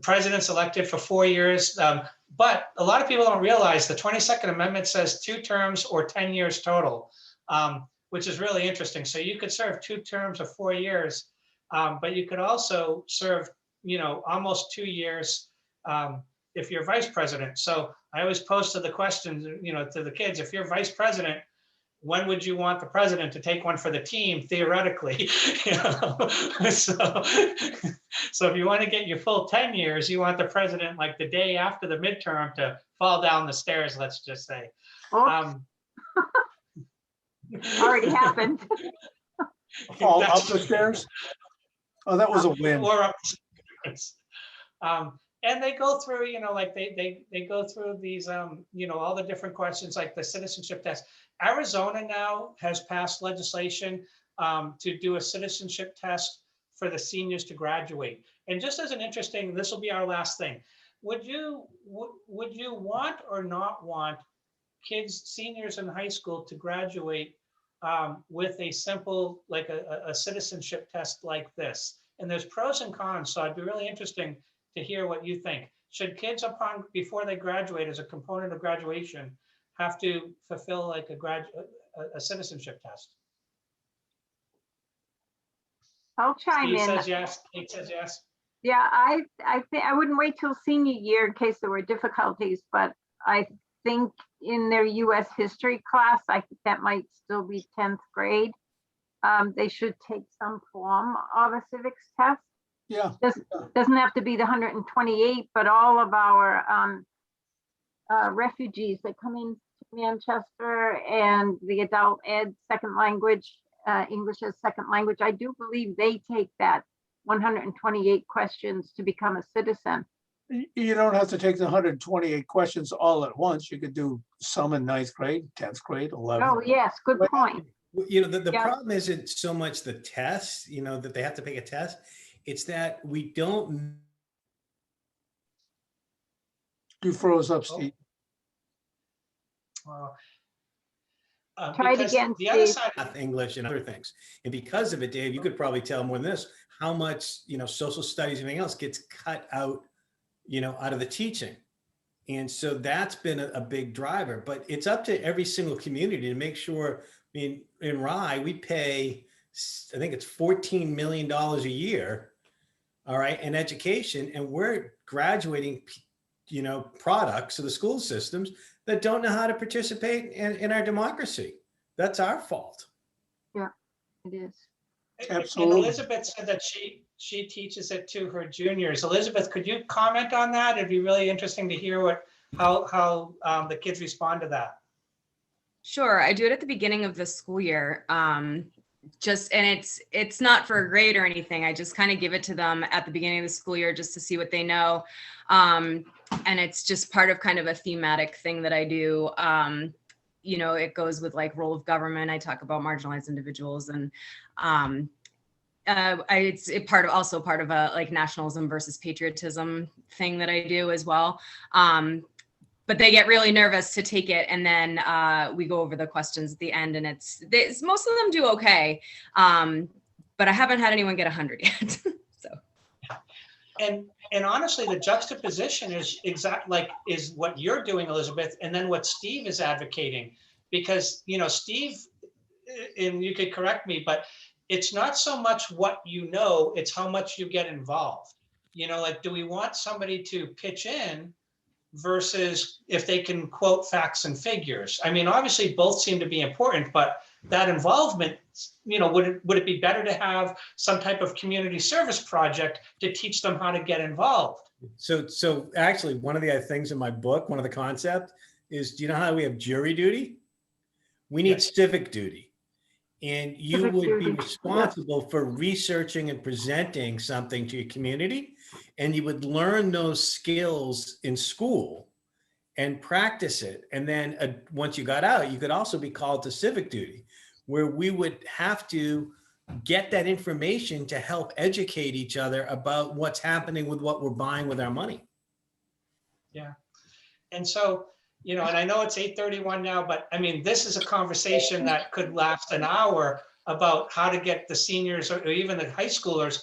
president's elected for 4 years. But a lot of people don't realize the 22nd Amendment says 2 terms or 10 years total. Which is really interesting. So you could serve 2 terms of 4 years, but you could also serve, almost 2 years if you're vice president. So I always pose to the question, to the kids, if you're vice president, when would you want the president to take one for the team, theoretically? So if you want to get your full 10 years, you want the president like the day after the midterm to fall down the stairs, let's just say. Already happened. Fall up the stairs? Oh, that was a win. Or up the stairs. And they go through, like they go through these, all the different questions like the citizenship test. Arizona now has passed legislation to do a citizenship test for the seniors to graduate. And just as an interesting, this will be our last thing. Would you want or not want kids, seniors in high school to graduate with a simple, like a citizenship test like this? And there's pros and cons, so I'd be really interesting to hear what you think. Should kids before they graduate as a component of graduation have to fulfill like a citizenship test? I'll chime Steve in. says yes, Kate says yes. Yeah, I think I wouldn't wait till senior year in case there were difficulties, but I think in their US history class, I think that might still be 10th grade. They should take some form of a civics test. Yeah. Doesn't have to be the 128, but all of our refugees that come into Manchester and the adult ed second language, English as second language, I do believe they take that 128 questions to become a citizen. You don't have to take the 128 questions all at once. You could do some in 9th grade, 10th grade, 11th. Oh, yes, good point. The Yeah. problem isn't so much the test, that they have to take a test. It's that we don't. You froze up, Steve. Try it again, the other Steve. side, Math, English, and other things. And because of it, Dave, you could probably tell more than this, how much, social studies, and everything else gets cut out, out of the teaching. And so that's been a big driver, but it's up to every single community to make sure. I mean, in Rye, we pay, I think it's $14 million a year, all right, in education, and we're graduating, products of the school systems that don't know how to participate in our democracy. That's our fault. Yeah, it is. Absolutely. And Elizabeth said that she teaches it to her juniors. Elizabeth, could you comment on that? It'd be really interesting to hear how the kids respond to that. Sure, I do it at the beginning of the school year. And it's not for a grade or anything. I just kind of give it to them at the beginning of the school year just to see what they know. And it's just part of kind of a thematic thing that I do. It goes with like role of government. I talk about marginalized individuals, and it's part of a like nationalism versus patriotism thing that I do as well. but they get really nervous to take it. And then we go over the questions at the end, and most of them do okay. But I haven't had anyone get 100 yet. So. And honestly, the juxtaposition is is what you're doing, Elizabeth, and then what Steve is advocating. Because, Steve, and you could correct me, but it's not so much what you know, it's how much you get involved. Do we want somebody to pitch in versus if they can quote facts and figures? I mean, obviously both seem to be important, but that involvement, would it be better to have some type of community service project to teach them how to get involved? So actually, one of the things in my book, one of the concepts is, do you know how we have jury duty? We need civic duty. And you Civic would be duty. responsible for researching and presenting something to your community. And you would learn those skills in school and practice it. And then once you got out, you could also be called to civic duty, where we would have to get that information to help educate each other about what's happening with what we're buying with our money. Yeah. And so, and I know it's 8:31 now, but I mean, this is a conversation that could last an hour about how to get the seniors or even the high schoolers,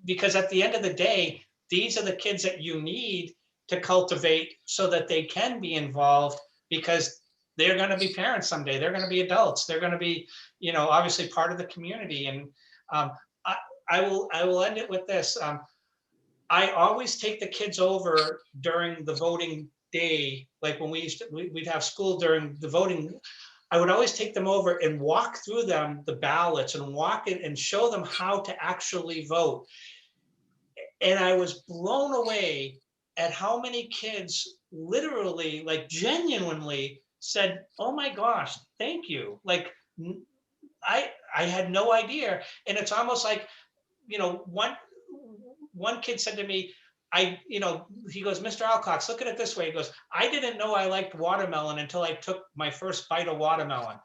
because at the end of the day, these are the kids that you need to cultivate so that they can be involved, because they're going to be parents someday. They're going to be adults. They're going to be, obviously part of the community. And I will end it with this. I always take the kids over during the voting day, like when we'd have school during the voting. I would always take them over and walk through them the ballots and walk it and show them how to actually vote. And I was blown away at how many kids literally, like genuinely said, "Oh my gosh, thank you." Like I had no idea. And it's almost like, one kid said to me, he goes, "Mr. Alcox, look at it this way." He goes, "I didn't know I liked watermelon until I took my first bite of watermelon.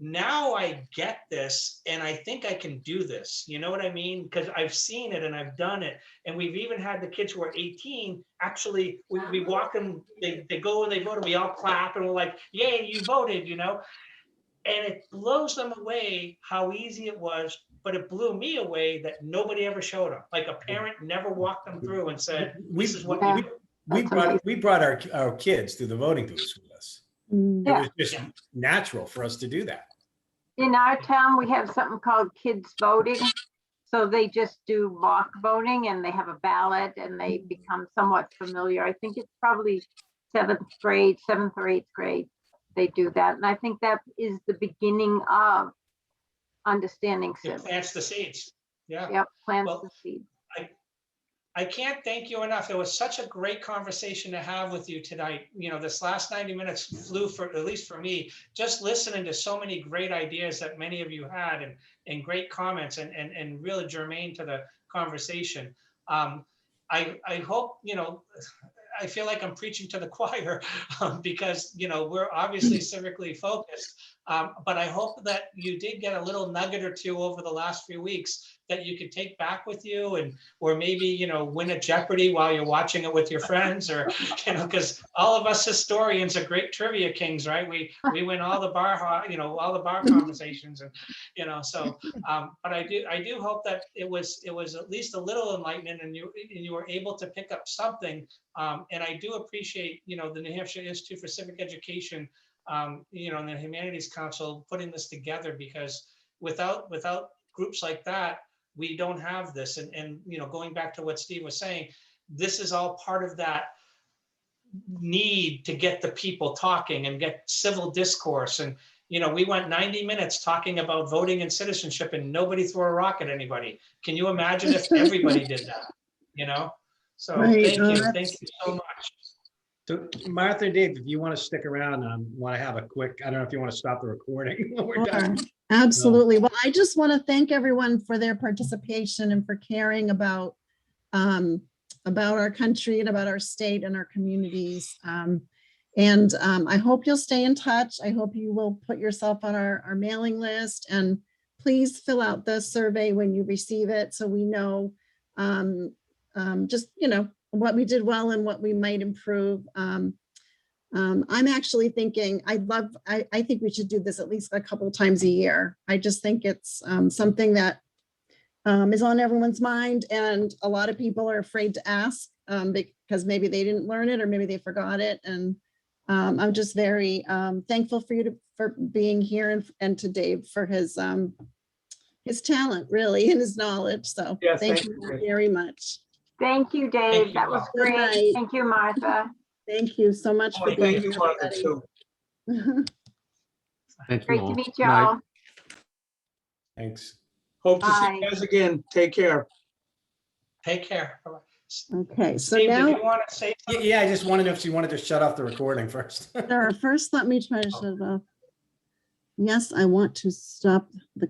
Now I get this, and I think I can do this." You know what I mean? Because I've seen it and I've done it. And we've even had the kids who are 18, actually, we walk them, they go and they vote, and we all clap, and we're like, "Yay, you voted," And it blows them away how easy it was, but it blew me away that nobody ever showed them. Like a parent never walked them through and said, "This is what you do." We brought our kids through the voting booths with us. Mm. It was just natural for us to do that. In our town, we have something called kids voting. So they just do mock voting, and they have a ballot, and they become somewhat familiar. I think it's probably 7th or 8th grade. They do that. And I think that is the beginning of understanding It civics. plants the seeds. Yeah. Yep, plants Well, the seed. I can't thank you enough. It was such a great conversation to have with you tonight. This last 90 minutes flew, for at least for me, just listening to so many great ideas that many of you had, and great comments, and really germane to the conversation. I hope, I feel like I'm preaching to the choir, because, we're obviously civically focused. But I hope that you did get a little nugget or two over the last few weeks that you could take back with you, or maybe, win a Jeopardy while you're watching it with your friends, or, because all of us historians are great trivia kings, right? We win all the bar conversations, and, so, but I do hope that it was at least a little enlightening, and you were able to pick up something. And I do appreciate, the New Hampshire Institute for Civic Education, and the Humanities Council putting this together, because without groups like that, we don't have this. And going back to what Steve was saying, this is all part of that need to get the people talking and get civil discourse. And, we went 90 minutes talking about voting and citizenship, and nobody threw a rock at anybody. Can you imagine if everybody did that, So Right, thank you so much. So Martha and Dave, if you want to stick around, want to have a quick, I don't know if you want to stop the recording when we're done. Absolutely. Well, I just want to thank everyone for their participation and for caring about our country and about our state and our communities. And I hope you'll stay in touch. I hope you will put yourself on our mailing list, and please fill out the survey when you receive it, so we know just, what we did well and what we might improve. I'm actually thinking, I think we should do this at least a couple times a year. I just think it's something that is on everyone's mind, and a lot of people are afraid to ask because maybe they didn't learn it or maybe they forgot it. And I'm just very thankful for you for being here, and to Dave for his talent, really, and his knowledge. So Yeah, thank thank you you. very much. Thank you, Thank Dave. you That was all. Good great. night. Thank you, Martha. Thank you so much for being Thank you, here, Martha, everybody. too. Thank you Great to all. meet Good night. y'all. Thanks. Hope to see Bye. you guys again. Take care. Take care. Bye-bye. Okay, so Steve, did now, you want to say something? Yeah, I just wanted to know if she wanted to shut off the recording first. first, let me try to shut it off. Yes, I want to stop the